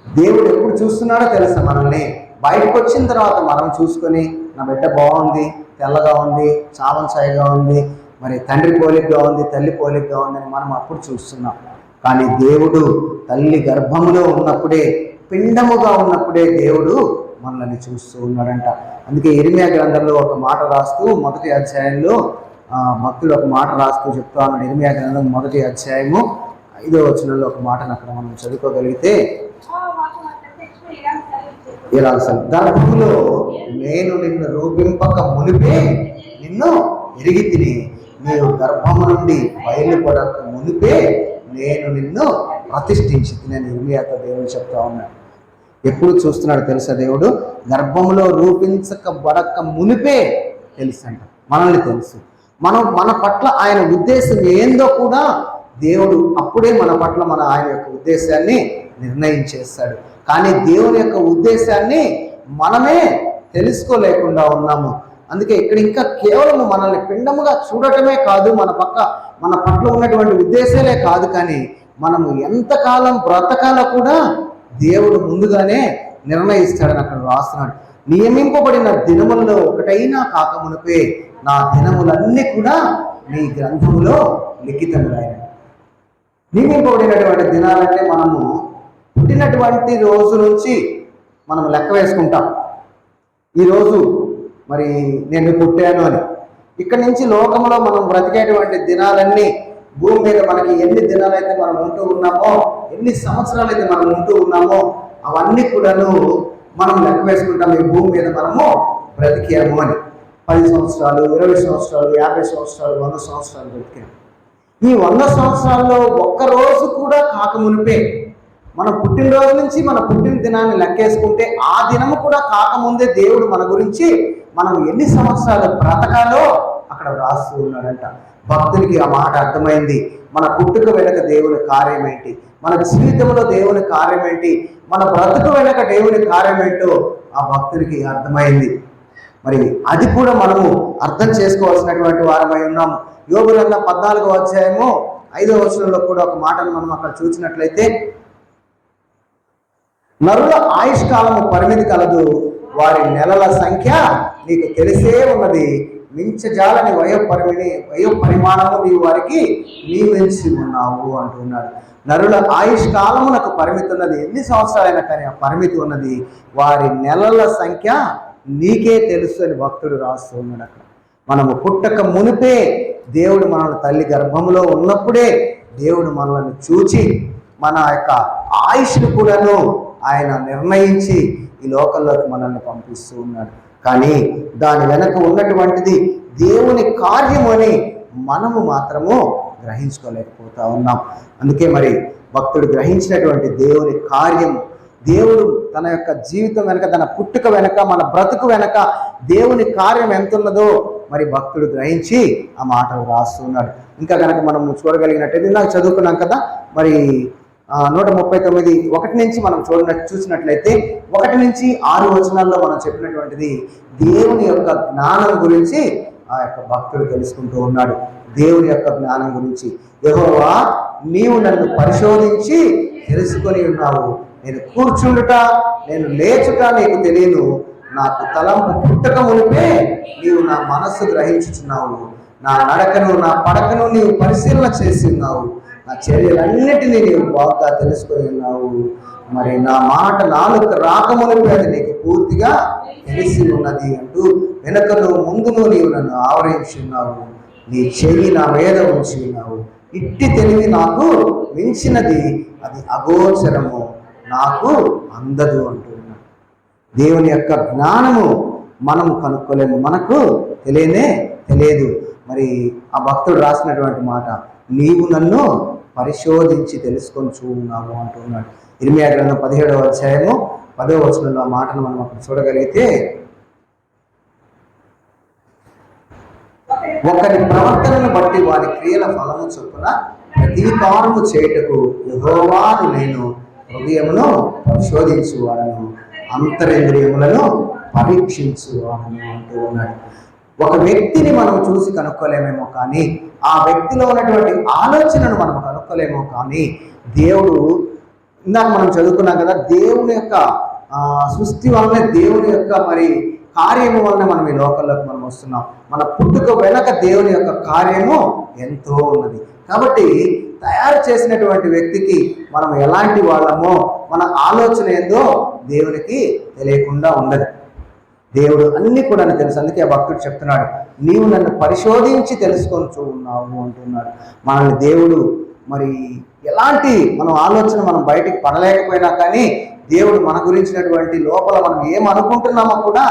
దేవుడు ఎప్పుడు చూస్తున్నాడో తెలుసా? మనల్ని బయటకు వచ్చిన తర్వాత మనం చూసుకొని, నా బిడ్డ బాగుంది, తెల్లగా ఉంది, చావంచాయిగా ఉంది, మరి తండ్రి పోలికగా ఉంది, తల్లి పోలికగా ఉందని మనం అప్పుడు చూస్తున్నాం. కానీ దేవుడు తల్లి గర్భములో ఉన్నప్పుడే, పిండముగా ఉన్నప్పుడే దేవుడు మనల్ని చూస్తూ ఉన్నాడంట. అందుకే ఇర్మియా గ్రంథంలో ఒక మాట రాస్తూ 1వ అధ్యాయంలో భక్తుడు ఒక మాట రాస్తూ చెప్తా ఉన్నాడు. ఇర్మియా గ్రంథం 1వ అధ్యాయము 5వ వచనంలో ఒక మాటను అక్కడ మనం చదువుకోగలిగితే, గర్భములో నేను నిన్ను రూపింపక మునిపే నిన్ను ఎరిగి తిని, నీవు గర్భము నుండి బయలుపడక మునిపే నేను నిన్ను ప్రతిష్ఠించి తినని ఇర్మియాతో దేవుడు చెప్తా ఉన్నాడు. ఎప్పుడు చూస్తున్నాడు తెలుసా? దేవుడు గర్భంలో రూపించకబడక మునిపే తెలుసు అంట. మనల్ని తెలుసు. మన పట్ల ఆయన ఉద్దేశం ఏందో కూడా దేవుడు అప్పుడే మన పట్ల ఆయన యొక్క ఉద్దేశాన్ని నిర్ణయించేస్తాడు. కానీ దేవుని యొక్క ఉద్దేశాన్ని మనమే తెలుసుకోలేకుండా ఉన్నాము. అందుకే ఇక్కడ ఇంకా కేవలం మనల్ని పిండముగా చూడటమే కాదు, మన పట్ల ఉన్నటువంటి ఉద్దేశాలే కాదు, కానీ మనము ఎంతకాలం బ్రతకాలో కూడా దేవుడు ముందుగానే నిర్ణయిస్తాడని అక్కడ రాస్తున్నాడు. నియమింపబడిన దినములలో ఒకటైనా కాకమునిపే నా దినములన్నీ కూడా నీ గ్రంథములో లిఖితములైన. నియమింపబడినటువంటి దినాలంటే మనము పుట్టినటువంటి రోజు నుంచి మనం లెక్క వేసుకుంటాం. ఈరోజు మరి నేను పుట్టాను అని. ఇక్కడి నుంచి లోకంలో మనం బ్రతికేటువంటి దినాలన్నీ, భూమి మీద మనకి ఎన్ని దినాలైతే మనం ఉంటూ ఉన్నామో, ఎన్ని సంవత్సరాలు అయితే మనం ఉంటూ ఉన్నామో, అవన్నీ కూడాను మనం లెక్క వేసుకుంటాం. ఈ భూమి మీద మనము బ్రతికాము అని. 10 సంవత్సరాలు, 20 సంవత్సరాలు, 50 సంవత్సరాలు, 100 సంవత్సరాలు బ్రతికాము. ఈ 100 సంవత్సరాల్లో ఒక్కరోజు కూడా కాకమునిపే, మనం పుట్టినరోజు నుంచి మన పుట్టిన దినాన్ని లెక్కేసుకుంటే ఆ దినము కూడా కాకముందే దేవుడు మన గురించి మనం ఎన్ని సంవత్సరాలు బ్రతకాలో అక్కడ వ్రాస్తూ ఉన్నాడంట. భక్తునికి ఆ మాట అర్థమైంది. మన పుట్టుక వెనక దేవుని కార్యం ఏంటి, మన జీవితంలో దేవుని కార్యం ఏంటి, మన బ్రతుకు వెనక దేవుని కార్యం ఏంటో ఆ భక్తునికి అర్థమైంది. మరి అది కూడా మనము అర్థం చేసుకోవాల్సినటువంటి వారమై ఉన్నాము. యోబు గ్రంథం 14వ అధ్యాయము 5వ వచనంలో కూడా ఒక మాటను మనం అక్కడ చూసినట్లయితే, నరుల ఆయుష్కాలము పరిమితి కలదు, వారి నెలల సంఖ్య నీకు తెలిసే ఉన్నది, మించజాలని వయోపరిమాణము నీవు వారికి నియమించి ఉన్నావు అంటున్నాడు. నరుల ఆయుష్కాలమునకు పరిమితి ఉన్నది, ఎన్ని సంవత్సరాలైనా కానీ ఆ పరిమితి ఉన్నది, వారి నెలల సంఖ్య నీకే తెలుసు అని భక్తుడు రాస్తూ ఉన్నాడు. అక్కడ మనము పుట్టక మునిపే దేవుడు మనల్ని తల్లి గర్భంలో ఉన్నప్పుడే దేవుడు మనల్ని చూచి మన యొక్క ఆయుష్ను కూడాను ఆయన నిర్ణయించి ఈ లోకంలోకి మనల్ని పంపిస్తూ ఉన్నాడు. కానీ దాని వెనక ఉన్నటువంటిది దేవుని కార్యము అని మనము మాత్రము గ్రహించుకోలేకపోతా ఉన్నాం. అందుకే మరి భక్తుడు గ్రహించినటువంటి దేవుని కార్యము, దేవుడు తన యొక్క జీవితం వెనక, తన పుట్టుక వెనక, మన బ్రతుకు వెనక దేవుని కార్యం ఎంత ఉన్నదో మరి భక్తుడు గ్రహించి ఆ మాటలు రాస్తున్నాడు. ఇంకా కనుక మనం చూడగలిగినట్టయితే నాకు చదువుకున్నాం కదా, మరి 139 1 నుంచి మనం చూసినట్లయితే 1 నుంచి 6 వచనాల్లో మనం చెప్పినటువంటిది దేవుని యొక్క జ్ఞానం గురించి ఆ యొక్క భక్తుడు తెలుసుకుంటూ ఉన్నాడు. దేవుని యొక్క జ్ఞానం గురించి, యెహోవా నీవు నన్ను పరిశోధించి తెలుసుకొని ఉన్నావు, నేను కూర్చుండుట నేను లేచుట నీకు తెలియను, నాకు తలంపు పుట్టక మునిపే నీవు నా మనస్సు గ్రహించుచున్నావు, నా నడకను నా పడకను నీవు పరిశీలన చేసి ఉన్నావు, నా చర్యలన్నిటినీ నీవు బాగా తెలుసుకొని ఉన్నావు, మరి నా మాట నాలుక రాకమునిపే అది నీకు పూర్తిగా తెలిసి ఉన్నది అంటూ, వెనకను ముందును నీవు నన్ను ఆవరించి ఉన్నావు, నీ చెయ్యి నా మీద ఉంచి ఉన్నావు, ఇట్టి తెలివి నాకు మించినది అది అగోచరము నాకు అందదు అంటున్నాడు. దేవుని యొక్క జ్ఞానము మనము కనుక్కోలేము, మనకు తెలియదు. మరి ఆ భక్తుడు రాసినటువంటి మాట, నీవు నన్ను పరిశోధించి తెలుసుకొని ఉన్నావు అంటున్నాడు. ఇర్మియా గ్రంథం 17వ అధ్యాయము 10వ వచనంలో ఆ మాటను మనం అక్కడ చూడగలిగితే, ఒకరి ప్రవర్తనను బట్టి వారి క్రియల ఫలము చొప్పున ప్రతీకారము చేయుటకు యెహోవాను నేను హృదయమును పరిశోధించువాడను, అంతరింద్రియములను పరీక్షించువాడను అంటూ ఉన్నాడు. ఒక వ్యక్తిని మనం చూసి కనుక్కోలేమేమో కానీ, ఆ వ్యక్తిలో ఉన్నటువంటి ఆలోచనను మనం కనుక్కోలేమో కానీ, దేవుడు, ఇందాక మనం చదువుకున్నాం కదా, దేవుని యొక్క సృష్టి వలన, దేవుని యొక్క మరి కార్యము వలన మనం ఈ లోకంలోకి మనం వస్తున్నాం. మన పుట్టుక వెనక దేవుని యొక్క కార్యము ఎంతో ఉన్నది. కాబట్టి తయారు చేసినటువంటి వ్యక్తికి మనం ఎలాంటి వాళ్ళమో, మన ఆలోచన ఏందో దేవునికి తెలియకుండా ఉండదు. దేవుడు అన్ని కూడా తెలుసు. అందుకే ఆ భక్తుడు చెప్తున్నాడు, నీవు నన్ను పరిశోధించి తెలుసుకొని ఉన్నావు అంటున్నాడు. మనల్ని దేవుడు మరి ఎలాంటి మనం ఆలోచన మనం బయటికి పడలేకపోయినా కానీ, దేవుడు మన గురించినటువంటి లోపల మనం ఏమనుకుంటున్నామో కూడా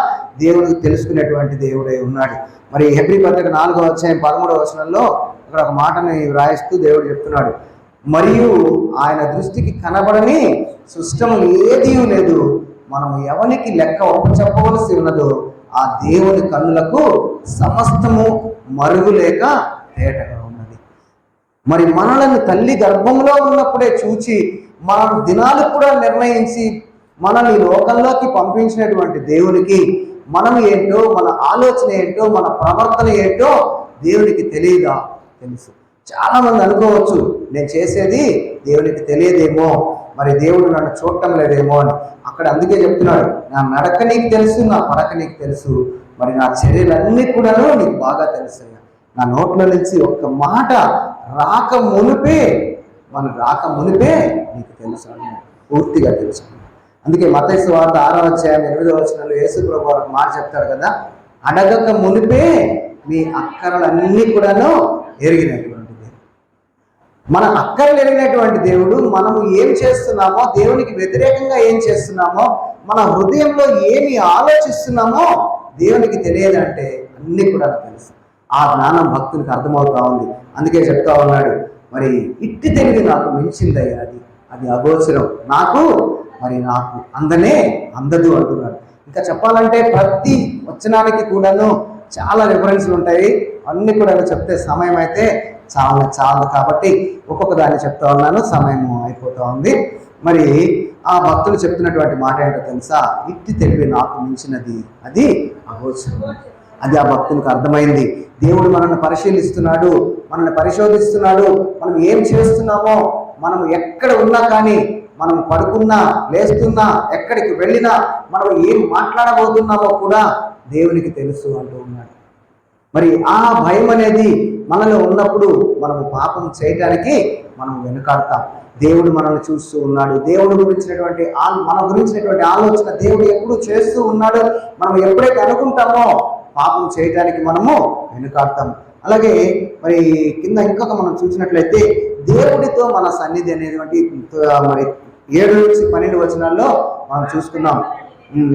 దేవుడికి తెలుసుకునేటువంటి దేవుడే ఉన్నాడు. మరి హెబ్రీ పత్రిక 4వ అధ్యాయం 13వ వచనంలో అక్కడ ఒక మాటని వ్రాయిస్తూ దేవుడు చెప్తున్నాడు, మరియు ఆయన దృష్టికి కనబడని సృష్టము ఏదీ లేదు, మనం ఎవరికి లెక్క చెప్పవలసి ఉన్నదో ఆ దేవుని కన్నులకు సమస్తము మరుగులేక తేటగా ఉన్నది. మరి మనలను తల్లి గర్భంలో ఉన్నప్పుడే చూచి మన దినాలు కూడా నిర్ణయించి మనల్ని లోకంలోకి పంపించినటువంటి దేవునికి మనం ఏంటో, మన ఆలోచన ఏంటో, మన ప్రవర్తన ఏంటో దేవునికి తెలియదా? తెలుసు. చాలా మంది అనుకోవచ్చు, నేను చేసేది దేవునికి తెలియదేమో, మరి దేవుడు నన్ను చూడటం లేదేమో అని. అక్కడ అక్కడ అందుకే చెప్తున్నాడు, నా నడక నీకు తెలుసు, నా పడక నీకు తెలుసు, మరి నా చర్యలన్నీ కూడాను నీకు బాగా తెలుసు. నా నోట్ల నుంచి ఒక్క మాట రాక మునిపే నీకు తెలుసు, పూర్తిగా తెలుసు. అందుకే మత్తయి సువార్త 6వ అధ్యాయం 8వ వచనంలో యేసు ప్రభువు ఒక మాట చెప్తాడు కదా, అడగక మునిపే మీ అక్కరలన్నీ కూడాను ఎరిగినటువంటి దేవుడు. మన అక్కర్లు ఎరిగినటువంటి దేవుడు. మనము ఏం చేస్తున్నామో, దేవునికి వ్యతిరేకంగా ఏం చేస్తున్నామో, మన హృదయంలో ఏమి ఆలోచిస్తున్నామో దేవునికి తెలియదంటే అన్నీ కూడా తెలుసు. ఆ జ్ఞానం భక్తునికి అర్థమవుతా ఉంది. అందుకే చెప్తా ఉన్నాడు, మరి ఇట్టి తెలివి నాకు మించిందయ్యా, అది అగోచరం, నాకు అందదు అంటున్నాడు. ఇంకా చెప్పాలంటే ప్రతి వచనానికి కూడాను చాలా రిఫరెన్స్లు ఉంటాయి. అన్ని కూడా చెప్తే సమయం అయితే చాలదు కాబట్టి ఒక్కొక్క దాన్ని చెప్తా ఉన్నాను, సమయం అయిపోతా ఉంది. మరి ఆ భక్తులు చెప్తున్నటువంటి మాట ఏంటో తెలుసా, ఇట్టి తెలివి నాకు మించినది, అది అగోచరం. అది ఆ భక్తునికి అర్థమైంది. దేవుడు మనల్ని పరిశీలిస్తున్నాడు, మనల్ని పరిశోధిస్తున్నాడు. మనం ఏం చేస్తున్నామో, మనం ఎక్కడ ఉన్నా కానీ, మనం పడుకున్నా లేస్తున్నా ఎక్కడికి వెళ్ళినా మనం ఏం మాట్లాడబోతున్నామో కూడా దేవునికి తెలుసు అంటూ ఉన్నాడు. మరి ఆ భయం అనేది మనలో ఉన్నప్పుడు మనము పాపం చేయడానికి మనం వెనుకాడతాం. దేవుడు మనల్ని చూస్తూ ఉన్నాడు. దేవుడు గురించినటువంటి మన గురించినటువంటి ఆలోచన దేవుడు ఎప్పుడు చేస్తూ ఉన్నాడు. మనం ఎప్పుడైతే అనుకుంటామో పాపం చేయడానికి మనము వెనుకాడతాం. అలాగే మరి కింద ఇంకొక మనం చూసినట్లయితే దేవుడితో మన సన్నిధి అనేటువంటి మరి 7 నుంచి 12 వచనాల్లో మనం చూసుకున్నాం.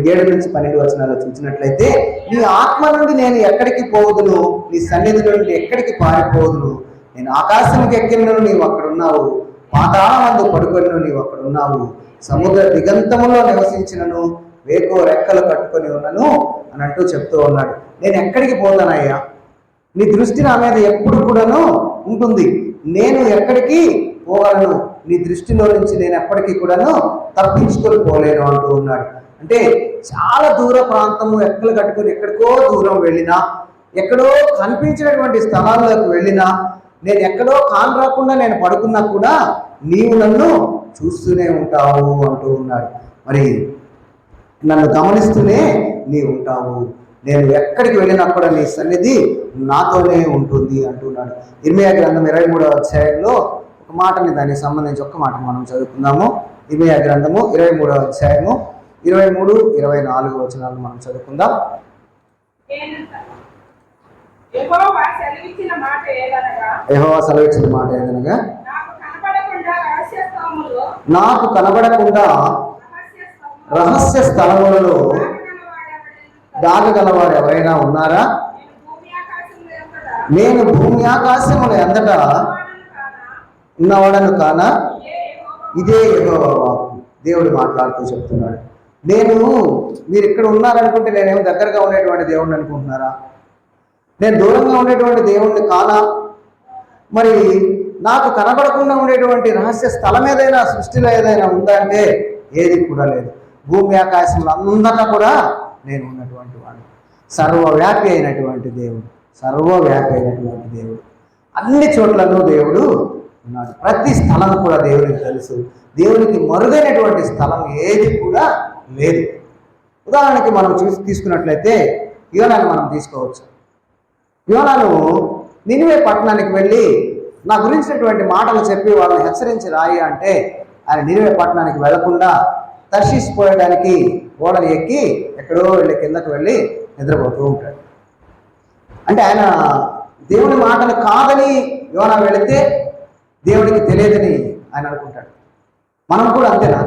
7 నుంచి 12 వచనాల్లో చూసినట్లయితే, నీ ఆత్మ నుండి నేను ఎక్కడికి పోవదును, నీ సన్నిధి నుండి ఎక్కడికి పారిపోవదును, నేను ఆకాశంకి ఎక్కినను నీవు అక్కడ ఉన్నావు, పాతాళమందు పడుకొనిను నీవు అక్కడ ఉన్నావు, సముద్ర దిగంతములో నివసించినను వేకో రెక్కలు కట్టుకొని ఉన్నను అని అంటూ చెప్తూ ఉన్నాడు. నేను ఎక్కడికి పోతానయ్యా, నీ దృష్టి నా మీద ఎప్పుడు కూడాను ఉంటుంది. నేను ఎక్కడికి పోగలను, నీ దృష్టిలో నుంచి నేను ఎప్పటికీ కూడాను తప్పించుకొని పోలేను అంటూ ఉన్నాడు. అంటే చాలా దూర ప్రాంతము రెక్కలు కట్టుకొని ఎక్కడికో దూరం వెళ్ళినా, ఎక్కడో కనిపించినటువంటి స్థలాల్లోకి వెళ్ళినా, నేను ఎక్కడో కాన్ రాకుండా నేను పడుకున్నా కూడా నీవు నన్ను చూస్తూనే ఉంటావు అంటూ ఉన్నాడు. మరి నన్ను గమనిస్తూనే నీవు ఉంటావు, నేను ఎక్కడికి వెళ్ళినా కూడా నీ సన్నిధి నాతోనే ఉంటుంది అంటున్నాడు. ఇర్మీయా గ్రంథం 23వ అధ్యాయంలో ఒక మాటని, దానికి సంబంధించి ఒక్క మాట మనం చదువుకుందాము. ఇర్మీయా గ్రంథము 23వ అధ్యాయము 23-24 వచనాలు మనం చదువుకుందాం. యెహోవా సెలవిచ్చిన మాట ఏదనగా, నాకు కనబడకుండా రహస్య స్థలములలో దాగగలవాడు ఎవరైనా ఉన్నారా? నేను భూమి ఆకాశముల ఎందట ఉన్నవాడను కానా? ఇదే యెహోవా వాక్కు. దేవుడు మాట్లాడుతూ చెప్తున్నాడు. మీరు ఇక్కడ ఉన్నారనుకుంటే నేనేమో దగ్గరగా ఉండేటువంటి దేవుడిని అనుకుంటున్నారా? నేను దూరంగా ఉండేటువంటి దేవుణ్ణి కానా? మరి నాకు కనబడకుండా ఉండేటువంటి రహస్య స్థలం ఏదైనా సృష్టిలో ఏదైనా ఉందా అంటే ఏది కూడా లేదు. భూమి ఆకాశంలో అంతటా కూడా నేను ఉన్నటువంటి వాడు. సర్వవ్యాపి అయినటువంటి దేవుడు, అన్ని చోట్లను దేవుడు ఉన్నాడు. ప్రతి స్థలం కూడా దేవునికి తెలుసు. దేవునికి మరుగైనటువంటి స్థలం ఏది కూడా లేదు. ఉదాహరణకి మనం తీసుకున్నట్లయితే యోనాను మనం తీసుకోవచ్చు. యోనాను నినివే పట్టణానికి వెళ్ళి నా గురించినటువంటి మాటలు చెప్పి వాళ్ళని హెచ్చరించి రాయి అంటే ఆయన నినివే పట్టణానికి వెళ్లకుండా తర్షీషు పోయడానికి ఓడలు ఎక్కి ఎక్కడో వెళ్ళి కిందకు వెళ్ళి నిద్రపోతూ ఉంటాడు. అంటే ఆయన దేవుని మాటలు కాదని యోనా వెళితే దేవుడికి తెలియదని ఆయన అనుకుంటాడు. మనం కూడా అంతేనా?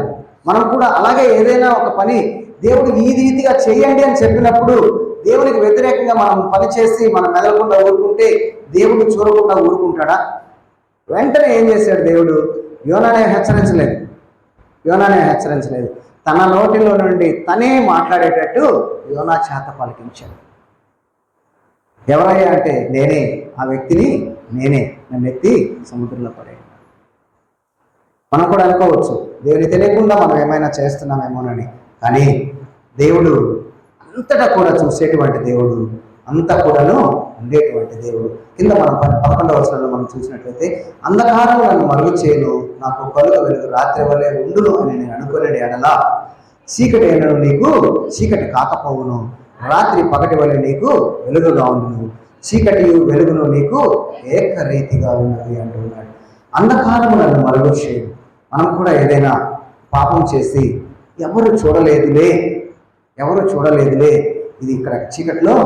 మనం కూడా అలాగే ఏదైనా ఒక పని దేవుడు ఈ రీతిగా చేయండి అని చెప్పినప్పుడు దేవునికి వ్యతిరేకంగా మనం పని చేసి మనం మెదలకుండా ఊరుకుంటే దేవుడు చూడకుండా ఊరుకుంటాడా? వెంటనే ఏం చేశాడు దేవుడు? యోనానే హెచ్చరించలేదు. తన నోటిలో నుండి తనే మాట్లాడేటట్టు యోనా చేత పలికించాడు. ఎవరయ్యా అంటే నేనే, ఆ వ్యక్తిని నేనే, నన్ను ఎత్తి సముద్రంలో పడే. మనం కూడా అనుకోవచ్చు దేవుని తెలియకుండా మనం ఏమైనా చేస్తున్నామేమోనని. కానీ దేవుడు అంతటా కూడా చూసేటువంటి దేవుడు, అంతా కూడాను ఉండేటువంటి దేవుడు. కింద మనం 11వ వచనంలో మనం చూసినట్లయితే, అంధకారం నన్ను మరుగు చేయను, నాకు కలుగ వెలుగు రాత్రి వలె ఉండును అని నేను అనుకునే ఎడలా చీకటి అయినను నీకు చీకటి కాకపోవును, రాత్రి పగటి వలె నీకు వెలుగుగా ఉండును, చీకటి వెలుగును నీకు ఏకరీతిగా ఉన్నది అంటున్నాడు. అంధకారము నన్ను మరుగు చేయదు. మనం కూడా ఏదైనా పాపం చేసి ఎవరు చూడలేదులే ఇది ఇక్కడ చీకటిలో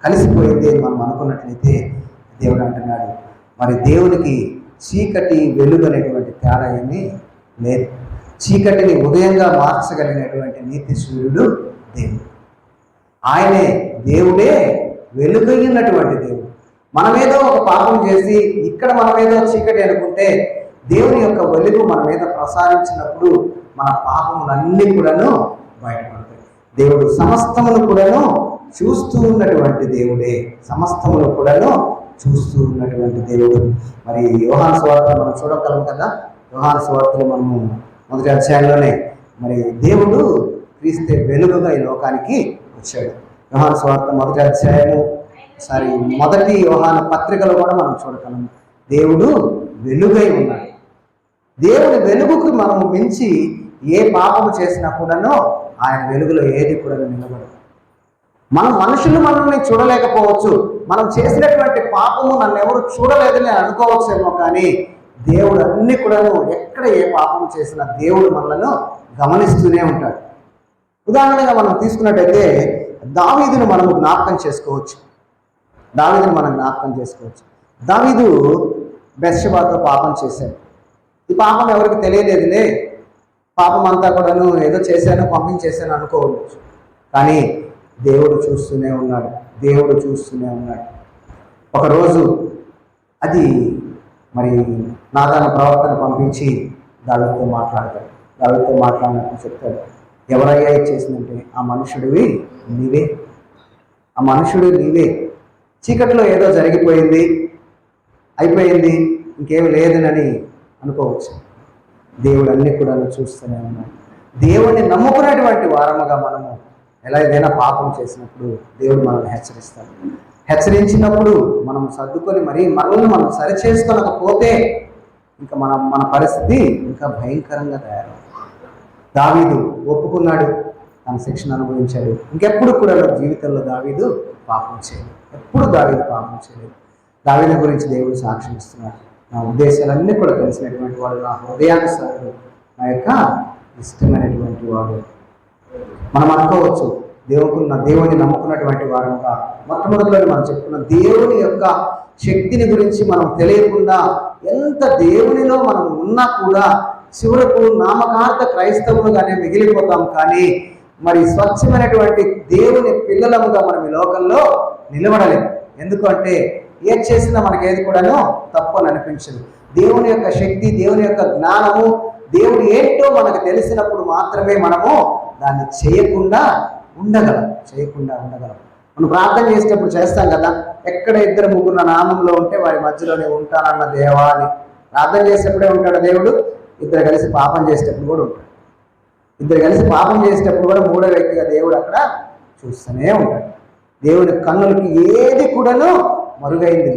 కలిసిపోయింది అని మనం అనుకున్నట్లయితే దేవుడు అంటున్నాడు, మరి దేవునికి చీకటి వెలుగు అనేటువంటి తేడా ఏమీ లేదు. చీకటిని ఉదయంగా మార్చగలిగినటువంటి నీతి సూర్యుడు దేవుడు. ఆయనే దేవుడే వెలుగైనటువంటి దేవుడు. మనమేదో ఒక పాపం చేసి ఇక్కడ మనమేదో చీకటి అనుకుంటే దేవుని యొక్క వెలుగు మన మీద ప్రసారించినప్పుడు మన పాపములన్నీ కూడాను బయటపడతాయి. దేవుడు సమస్తమును కూడాను చూస్తూ ఉన్నటువంటి దేవుడే, సమస్తమును కూడాను చూస్తూ ఉన్నటువంటి దేవుడు. మరి యోహాను సువార్తలు మనం చూడగలం కదా. యోహాను సువార్తలు మనము మొదటి అధ్యాయంలోనే మరి దేవుడు క్రీస్తే వెలుగుగా ఈ లోకానికి వచ్చాడు. యోహాను సువార్త మొదటి అధ్యాయము మొదటి యోహాను పత్రికలో కూడా మనం చూడగలము. దేవుడు వెలుగై ఉన్నాడు. దేవుని వెలుగుకు మనము మించి ఏ పాపము చేసినా కూడాను ఆయన వెలుగులో ఏది కూడా నిలబడదు. మనుషులు మనల్ని చూడలేకపోవచ్చు, మనం చేసినటువంటి పాపము నన్ను ఎవరు చూడలేదని అనుకోవచ్చేమో, కానీ దేవుడు అన్ని కూడాను ఎక్కడ ఏ పాపం చేసినా దేవుడు మనలను గమనిస్తూనే ఉంటాడు. ఉదాహరణగా మనం తీసుకున్నట్టయితే దావీదును మనం జ్ఞాపకం చేసుకోవచ్చు. దావీదు బెత్షెబాతో పాపం చేశాడు. ఈ పాపం ఎవరికి తెలియలేదులే, పాపం అంతా కూడాను ఏదో చేశాను పంపించేశాను అనుకోవచ్చు, కానీ దేవుడు చూస్తూనే ఉన్నాడు. ఒకరోజు అది మరి నాతాను ప్రవక్తను పంపించి దావీదుతో మాట్లాడినట్టు చెప్తాడు. ఎవరయ్యా చేసిందంటే ఆ మనుషుడు నీవే. చీకట్లో ఏదో జరిగిపోయింది, అయిపోయింది, ఇంకేమి లేదనని అనుకోవచ్చు. దేవుడు అన్ని కూడా చూస్తూనే ఉన్నాడు. దేవుడిని నమ్ముకునేటువంటి వారముగా మనము ఎలా ఏదైనా పాపం చేసినప్పుడు దేవుడు మనల్ని హెచ్చరిస్తాడు. హెచ్చరించినప్పుడు మనం సర్దుకొని మనల్ని మనం సరిచేసుకోలేకపోతే ఇంకా మన పరిస్థితి ఇంకా భయంకరంగా తయారవుతుంది. దావీదు ఒప్పుకున్నాడు, తన శిక్షను అనుభవించాడు. ఇంకెప్పుడు కూడా జీవితంలో దావీదు పాపం చేయలేదు. దావీదు గురించి దేవుడు సాక్ష్యం ఇస్తున్నాడు. నా ఉద్దేశాలన్నీ కూడా తెలిసినటువంటి వాడు, నా హృదయానుసారుడు, నా యొక్క ఇష్టమైనటువంటి వాడు. మనం అనుకోవచ్చు దేవుని నమ్ముకున్నటువంటి వారంగా మొట్టమొదటిలో మనం చెప్పుకున్న దేవుని యొక్క శక్తిని గురించి మనం తెలియకుండా ఎంత దేవునిలో మనం ఉన్నా కూడా చివరకు నామకార్థ క్రైస్తవులుగానే మిగిలిపోతాం. కానీ మరి స్వచ్ఛమైనటువంటి దేవుని పిల్లలముగా మనం ఈ లోకంలో నిలబడలేము. ఎందుకంటే ఏది చేసినా మనకి ఏది కూడాను తప్పు అని అనిపించదు. దేవుని యొక్క శక్తి, దేవుని యొక్క జ్ఞానము, దేవుడు ఏంటో మనకు తెలిసినప్పుడు మాత్రమే మనము దాన్ని చేయకుండా ఉండగలం. మనం ప్రార్థన చేసేటప్పుడు చేస్తాం కదా, ఎక్కడ 2-3 నా నామంలో ఉంటే వారి మధ్యలోనే ఉంటానన్న దేవా అని ప్రార్థన చేసేటప్పుడే ఉంటాడు దేవుడు. ఇద్దరు కలిసి పాపం చేసేటప్పుడు కూడా ఉంటాడు. మూడో వ్యక్తిగా దేవుడు అక్కడ చూస్తూనే ఉంటాడు. దేవుడి కన్నులకి ఏది కూడాను మరుగైంది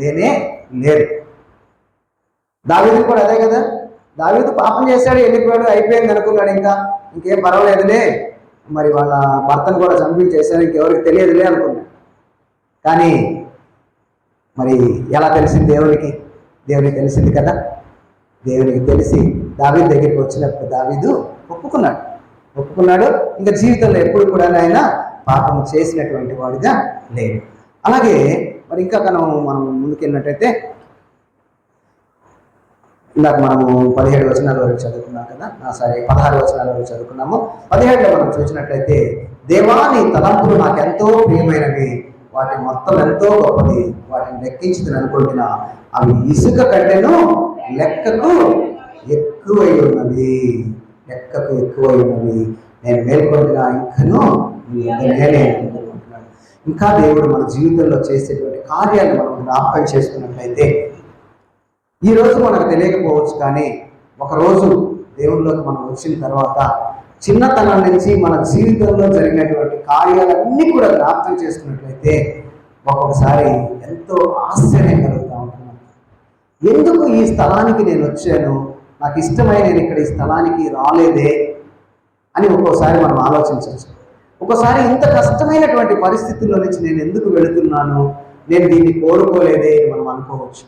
లేనే లేదు. దావీదు కూడా అదే కదా. దావీదు పాపం చేశాడు, వెళ్ళిపోయాడు, అయిపోయింది అనుకున్నాడు. ఇంకేం పర్వాలేదులే, మరి వాళ్ళ భర్తను కూడా చంపించేశాడు, ఇంకెవరికి తెలియదులే అనుకున్నాడు. కానీ మరి ఎలా తెలిసింది దేవునికి తెలిసింది కదా. దేవునికి తెలిసి దావీదు దగ్గరికి వచ్చినప్పుడు దావీదు ఒప్పుకున్నాడు. ఇంకా జీవితంలో ఎప్పుడు కూడా ఆయన పాపం చేసినటువంటి వాడిగా లేడు. అలాగే మరి ఇంకా మనం ముందుకెళ్ళినట్టయితే ఇందాక మనము 17 వచనాల వరకు చదువుకున్నాం కదా, 16 వచనాల వరకు చదువుకున్నాము. 17లో మనం చూసినట్లయితే, దేవా నీ తలంపులు నాకెంతో ప్రియమైనవి, వాటి మొత్తం ఎంతో గొప్పది, వాటిని లెక్కించుదని అనుకుంటున్నా, అవి ఇసుక కంటేను లెక్కకు ఎక్కువై ఉన్నవి. నేను మేల్కొంటున్నా, ఇంకా దేవుడు మన జీవితంలో చేసేటువంటి కార్యాలను మనం జ్ఞాపకం చేసుకున్నట్లయితే ఈరోజు మనకు తెలియకపోవచ్చు, కానీ ఒకరోజు దేవుళ్ళలోకి మనం వచ్చిన తర్వాత చిన్నతనం నుంచి మన జీవితంలో జరిగినటువంటి కార్యాలన్నీ కూడా జ్ఞాపకం చేసుకున్నట్లయితే ఒక్కొక్కసారి ఎంతో ఆశ్చర్యం కలుగుతూ ఉంటున్నాను. ఎందుకు ఈ స్థలానికి నేను వచ్చాను, నాకు ఇష్టమై నేను ఇక్కడ ఈ స్థలానికి రాలేదే, అని ఒక్కోసారి మనం ఆలోచించవచ్చు. ఒక్కోసారి ఇంత కష్టమైనటువంటి పరిస్థితుల్లో నుంచి నేను ఎందుకు వెళుతున్నాను, నేను దీన్ని కోరుకోలేదే అని మనం అనుకోవచ్చు.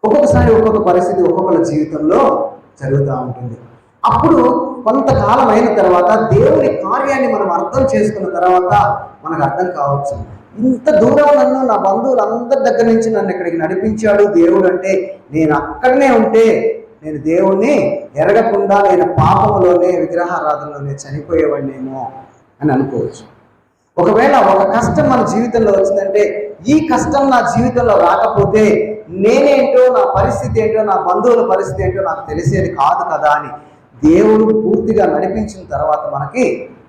ఒక్కొక్కసారి ఒక్కొక్క పరిస్థితి ఒక్కొక్కరి జీవితంలో జరుగుతూ ఉంటుంది. అప్పుడు కొంతకాలం అయిన తర్వాత దేవుని కార్యాన్ని మనం అర్థం చేసుకున్న తర్వాత మనకు అర్థం కావచ్చు, ఇంత దూరం నన్ను నా బంధువులందరి దగ్గర నుంచి నన్ను ఇక్కడికి నడిపించాడు దేవుడు అంటే, నేను అక్కడనే ఉంటే నేను దేవుణ్ణి ఎరగకుండా నేను పాపంలోనే విగ్రహారాధనలోనే చనిపోయేవాడినేమో అని అనుకోవచ్చు. ఒకవేళ ఒక కష్టం మన జీవితంలో వచ్చిందంటే, ఈ కష్టం నా జీవితంలో రాకపోతే నేనేంటో, నా పరిస్థితి ఏంటో, నా బంధువుల పరిస్థితి ఏంటో నాకు తెలిసేది కాదు కదా అని దేవుడు పూర్తిగా నడిపించిన తర్వాత మనకి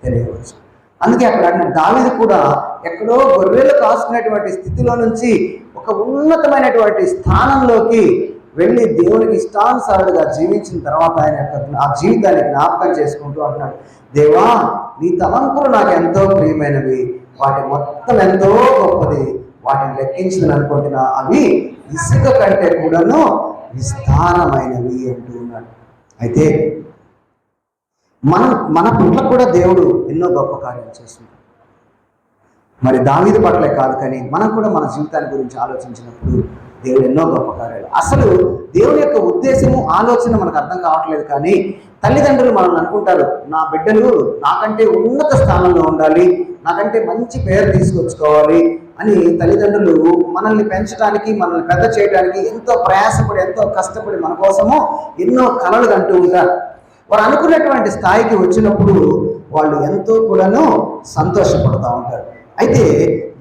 తెలియవచ్చు. అందుకే అక్కడ దావీదు కూడా ఎక్కడో గొర్రెలు కాసుకునేటువంటి స్థితిలో నుంచి ఒక ఉన్నతమైనటువంటి స్థానంలోకి వెళ్ళి దేవునికి ఇష్టానుసారుడుగా జీవించిన తర్వాత ఆయన యొక్క ఆ జీవితాన్ని జ్ఞాపకం చేసుకుంటూ అంటున్నాడు, దేవా నీ తలంపులు నాకు ఎంతో ప్రియమైనవి, వాటి మొత్తం ఎంతో గొప్పది, వాటిని లెక్కించదని అనుకుంటున్నా, అవి ఇసుక కంటే కూడాను విస్తారమైనవి అంటూ ఉన్నాడు. అయితే మన పట్ల కూడా దేవుడు ఎన్నో గొప్ప కార్యాలు చేస్తున్నాడు. మరి దావీదు పట్లే కాదు, కానీ మనం కూడా మన జీవితాన్ని గురించి ఆలోచించినప్పుడు దేవుడు ఎన్నో గొప్ప కార్యాలు. అసలు దేవుని యొక్క ఉద్దేశము, ఆలోచన మనకు అర్థం కావట్లేదు. కానీ తల్లిదండ్రులు మనల్ని అనుకుంటారు, నా బిడ్డలు నాకంటే ఉన్నత స్థానంలో ఉండాలి, నాకంటే మంచి పేరు తీసుకొచ్చుకోవాలి అని తల్లిదండ్రులు మనల్ని పెంచడానికి, మనల్ని పెద్ద చేయడానికి ఎంతో ప్రయాసపడి, ఎంతో కష్టపడి మన కోసము ఎన్నో కలలు కంటూ ఉంటారు. వారు అనుకున్నటువంటి స్థాయికి వచ్చినప్పుడు వాళ్ళు ఎంతో కూడాను సంతోషపడుతూ ఉంటారు. అయితే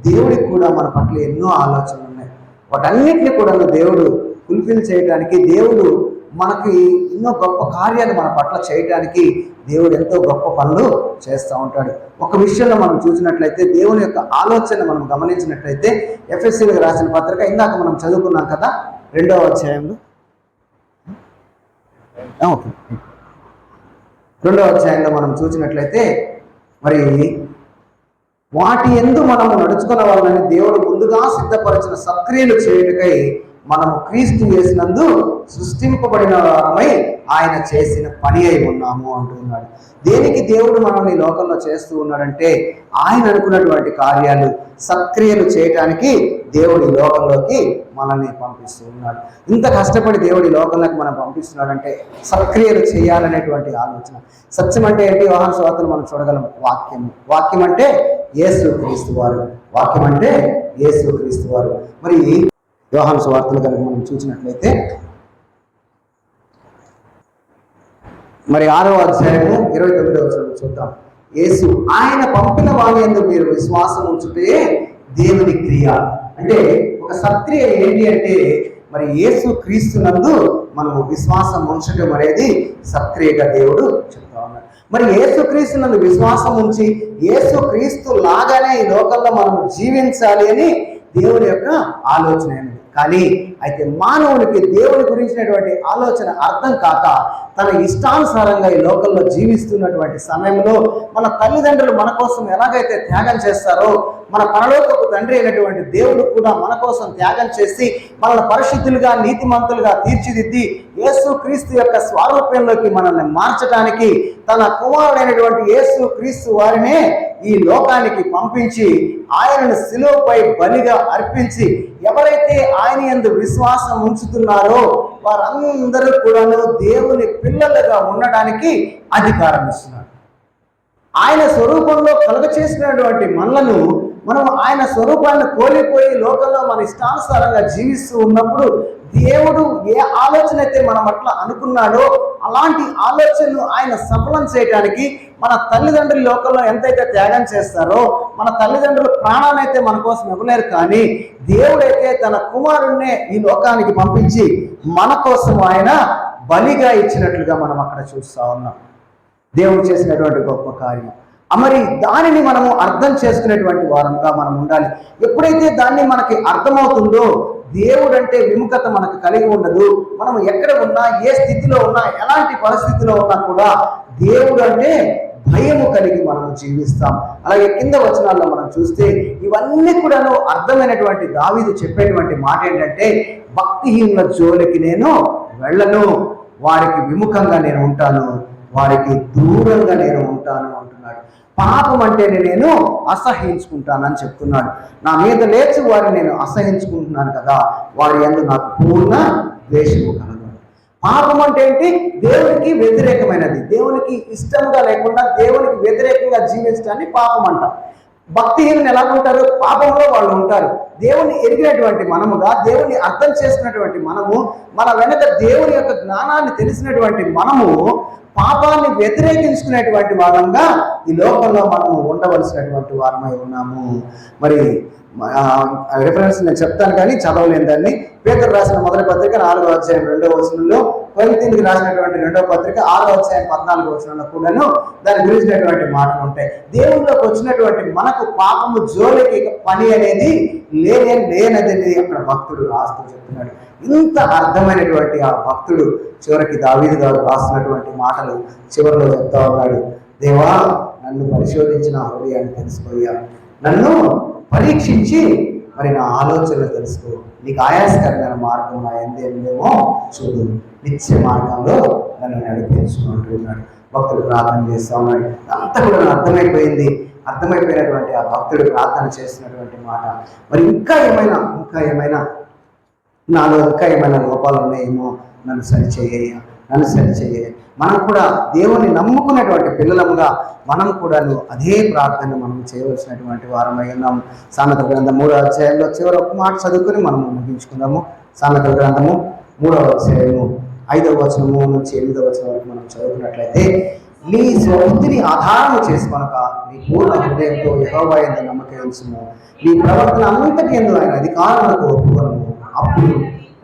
దేవుడికి కూడా మన పట్ల ఎన్నో ఆలోచనలు ఉన్నాయి. వాటన్నిటిని కూడా దేవుడు ఫుల్ఫిల్ చేయడానికి, దేవుడు మనకి ఎన్నో గొప్ప కార్యాలు మన పట్ల చేయడానికి దేవుడు ఎంతో గొప్ప పనులు చేస్తూ ఉంటాడు. ఒక విషయంలో మనం చూసినట్లయితే, దేవుని యొక్క ఆలోచన మనం గమనించినట్లయితే, ఎఫ్ఎస్సీలకు రాసిన పత్రిక ఇందాక మనం చదువుకున్నాం కదా, 2వ అధ్యాయంలో 2వ అధ్యాయంలో మనం చూసినట్లయితే, మరి వాటి యందు మనము నడుచుకున్న వాళ్ళని దేవుడు ముందుగా సిద్ధపరిచిన సక్రియలు చేయుటకై మనము క్రీస్తు యేసునందు సృష్టింపబడిన వారమై ఆయన చేసిన పని అయి ఉన్నాము అంటున్నాడు. దేనికి దేవుడు మనల్ని లోకంలో చేస్తూ ఉన్నాడంటే, ఆయన అనుకున్నటువంటి కార్యాలు, సక్రియలు చేయటానికి దేవుడి లోకంలోకి మనల్ని పంపిస్తూ ఉన్నాడు. ఇంత కష్టపడి దేవుడి లోకంలోకి మనం పంపిస్తున్నాడంటే సక్రియలు చేయాలనేటువంటి ఆలోచన. సత్యం అంటే ఏంటి? యోహాను సువార్తను మనం చూడగలం. వాక్యము, వాక్యం అంటే యేసు క్రీస్తు వారు, వాక్యం అంటే యేసు క్రీస్తు వారు. మరి యోహాను సువార్తలు కనుక మనం చూసినట్లయితే, మరి 6వ అధ్యాయము 29వ వచనం చూద్దాం. యేసు ఆయన పంపిన వాని యందు మీరు విశ్వాసం ఉంచుటే దేవుని క్రియ. అంటే ఒక సత్క్రియ ఏంటి అంటే, మరి యేసు క్రీస్తునందు మనము విశ్వాసం ఉంచడం అనేది సత్క్రియగా దేవుడు చెప్తా ఉన్నాడు. మరి యేసు క్రీస్తునందు విశ్వాసం ఉంచి యేసు క్రీస్తు లాగానే ఈ లోకంలో మనము జీవించాలి అని దేవుని యొక్క ఆలోచన. కానీ అయితే మానవునికి దేవుని గురించినటువంటి ఆలోచన అర్థం కాక తన ఇష్టానుసారంగా ఈ లోకంలో జీవిస్తున్నటువంటి సమయంలో మన తల్లిదండ్రులు మన కోసం ఎలాగైతే త్యాగం చేస్తారో, మన పరలోకపు తండ్రి అయినటువంటి దేవుడు కూడా మన కోసం త్యాగం చేసి మనల్ని పరిశుద్ధులుగా, నీతిమంతులుగా తీర్చిదిద్ది యేసు క్రీస్తు యొక్క స్వారూప్యంలోకి మనల్ని మార్చడానికి తన కుమారుడైనటువంటి యేసు క్రీస్తు వారినే ఈ లోకానికి పంపించి ఆయనను శిలువపై బలిగా అర్పించి ఎవరైతే ఆయన యందు విశ్వాసం ఉంచుతున్నారో వారందరూ కూడాను దేవుని పిల్లలుగా ఉండడానికి అధికారం ఇస్తున్నాడు. ఆయన స్వరూపంలో కలుగ చేసినటువంటి మనలను మనం ఆయన స్వరూపాన్ని కోల్పోయి లోకంలో మన ఇష్టానుసారంగా జీవిస్తూ ఉన్నప్పుడు దేవుడు ఏ ఆలోచన అయితే మనం అట్లా అనుకున్నాడో అలాంటి ఆలోచనను ఆయన సఫలం చేయడానికి మన తల్లిదండ్రులు లోకంలో ఎంతైతే త్యాగం చేస్తారో, మన తల్లిదండ్రులు ప్రాణాన్ని అయితే మన కోసం ఇవ్వలేరు, కానీ దేవుడైతే తన కుమారుణ్ణే ఈ లోకానికి పంపించి మన కోసం ఆయన బలిగా ఇచ్చినట్లుగా మనం అక్కడ చూస్తూ ఉన్నాం. దేవుడు చేసినటువంటి గొప్ప కార్యం. మరి దానిని మనము అర్థం చేసుకునేటువంటి వారంగా మనం ఉండాలి. ఎప్పుడైతే దాన్ని మనకి అర్థమవుతుందో దేవుడు అంటే విముఖత మనకు కలిగి ఉండదు. మనం ఎక్కడ ఉన్నా, ఏ స్థితిలో ఉన్నా, ఎలాంటి పరిస్థితిలో ఉన్నా కూడా దేవుడు అంటే భయము కలిగి మనం జీవిస్తాం. అలాగే కింద వచనాల్లో మనం చూస్తే ఇవన్నీ కూడాను అర్థమైనటువంటి దావీదు చెప్పేటువంటి మాట ఏంటంటే, భక్తిహీనుల జోలికి నేను వెళ్ళను, వారికి విముఖంగా నేను ఉంటాను, వారికి దూరంగా నేను ఉంటాను అంటున్నాడు. పాపం అంటే నేను అసహించుకుంటానని చెప్తున్నాడు. నా మీద లేచి వారిని నేను అసహించుకుంటున్నాను కదా, వారి యందు నాకు పూర్ణ ద్వేషము కలదు. పాపం అంటే ఏంటి? దేవునికి వ్యతిరేకమైనది, దేవునికి ఇష్టంగా లేకుండా దేవునికి వ్యతిరేకంగా జీవించడాన్ని పాపం అంట. భక్తిహీనులు ఎలా ఉంటారు? పాపంలో వాళ్ళు ఉంటారు. దేవుని ఎరిగినటువంటి మనముగా, దేవుని అర్థం చేసుకున్నటువంటి మనము, మన వెనక దేవుని యొక్క జ్ఞానాన్ని తెలిసినటువంటి మనము పాపాన్ని వ్యతిరేకించుకునేటువంటి వారంగా ఈ లోకంలో మనము ఉండవలసినటువంటి వారమై ఉన్నాము. మరి రిఫరెన్స్ నేను చెప్తాను కానీ చదవలేని దాన్ని. పేతురు రాసిన మొదటి పత్రిక 4వ అధ్యాయం 2వ వచనంలో, కొరింథీయులకు రాసినటువంటి 2వ పత్రిక 6వ అధ్యాయం 14వ వచనంలో కూడాను దాని గురించినటువంటి మాటలు ఉంటాయి. దేవుళ్ళలోకి వచ్చినటువంటి మనకు పాపము జోలికి పని అనేది లేనదని అక్కడ భక్తుడు రాస్తూ చెప్తున్నాడు. ఇంత అర్థమైనటువంటి ఆ భక్తుడు చివరికి దావీదు గారు రాసినటువంటి మాటలు చివరిలో చెప్తా ఉన్నాడు. దేవా, నన్ను పరిశోధించిన హృదయాన్ని తెలుసుకోయ్యా, నన్ను పరీక్షించి మరి నా ఆలోచనలు తెలుసుకో, నీకు ఆయాసకరమైన మార్గం నా ఎందేమో చూడు, నిత్య మార్గంలో నన్ను నడిపించుకుంటున్నాడు. భక్తుడు ప్రార్థన చేస్తా ఉన్నాడు. అంతా కూడా అర్థమైపోయింది. అర్థమైపోయినటువంటి ఆ భక్తుడు ప్రార్థన చేసినటువంటి మాట, మరి ఇంకా ఏమైనా నాలో ఇంకా ఏమైనా లోపాలు ఉన్నాయేమో నన్ను సరిచేయ్యా, నన్ను సరిచేయ. మనం కూడా దేవుని నమ్ముకున్నటువంటి పిల్లలముగా మనం కూడా అదే ప్రార్థన మనం చేయవలసినటువంటి వారమై ఉన్నాము. సామెతల గ్రంథం 3వ అధ్యాయంలో చివరి ఒక మాట చదువుకొని మనము ముగించుకుందాము. సామెతల గ్రంథము 3వ అధ్యాయము 5వ వచనము నుంచి 8వ వచనం వరకు మనం చదువుకున్నట్లయితే, నీ స్వబుద్ధిని ఆధారము చేసుకొనక నీ పూర్ణ హృదయంతో యెహోవా యందు నమ్మకం ఉంచుము, నీ ప్రవర్తన అంతటి యందు ఆయన అధికారులకు ఒప్పుకొనుము, అప్పుడు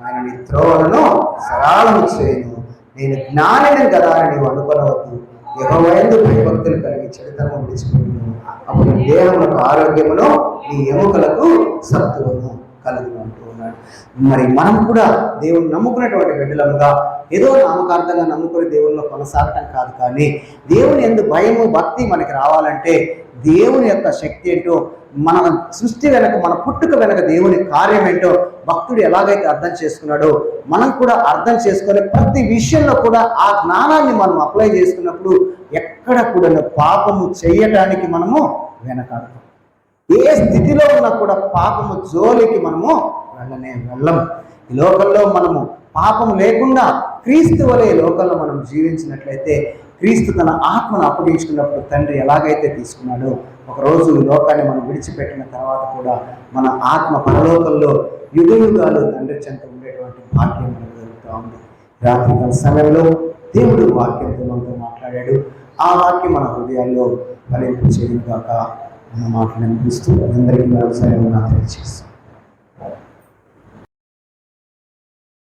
ఆయన నీ త్రోవలను సరళము చేయను. నేను జ్ఞానిని కదా అని నీవు అనుకొనవద్దు, యెహోవా యందు భయభక్తులు కలిగి చెడుతనము విడిచిపెట్టును, అప్పుడు నీ దేహములకు ఆరోగ్యమును, నీ ఎముకలకు సత్తువను కలుగును అంటూ ఉన్నాడు. మరి మనం కూడా దేవుని నమ్ముకున్నటువంటి బిడ్డలముగా ఏదో నామకార్థంగా నమ్ముకుని దేవుల్లో కొనసాగటం కాదు, కానీ దేవుని యందు భయము భక్తి మనకి రావాలంటే దేవుని యొక్క శక్తి ఏంటో, మన సృష్టి వెనక, మన పుట్టుక వెనక దేవుని కార్యం ఏంటో భక్తుడు ఎలాగైతే అర్థం చేసుకున్నాడో మనం కూడా అర్థం చేసుకొని ప్రతి విషయంలో కూడా ఆ జ్ఞానాన్ని మనం అప్లై చేసుకున్నప్పుడు ఎక్కడ కూడా పాపము చేయటానికి మనము వెనకాడతాం. ఏ స్థితిలో ఉన్నా కూడా పాపము జోలికి మనము వెళ్ళం. ఈ లోకంలో మనము పాపం లేకుండా క్రీస్తు వలె లోకంలో మనం జీవించినట్లయితే, క్రీస్తు తన ఆత్మను అప్పగించుకున్నప్పుడు తండ్రి ఎలాగైతే తీసుకున్నాడో, ఒకరోజు ఈ లోకాన్ని మనం విడిచిపెట్టిన తర్వాత కూడా మన ఆత్మ పరలోకంలో యుగయుగాలు తండ్రి చెంత ఉండేటువంటి భాగ్యం మనకు జరుగుతూ ఉంది. రాత్రికాల సమయంలో దేవుడు వాక్యంతో మనతో మాట్లాడాడు. ఆ వాక్యం మన హృదయాల్లో ఫలింపు చేయను కాక మన మాటలు అనిపిస్తూ అందరికీ వ్యవసాయం తెలియజేస్తాం.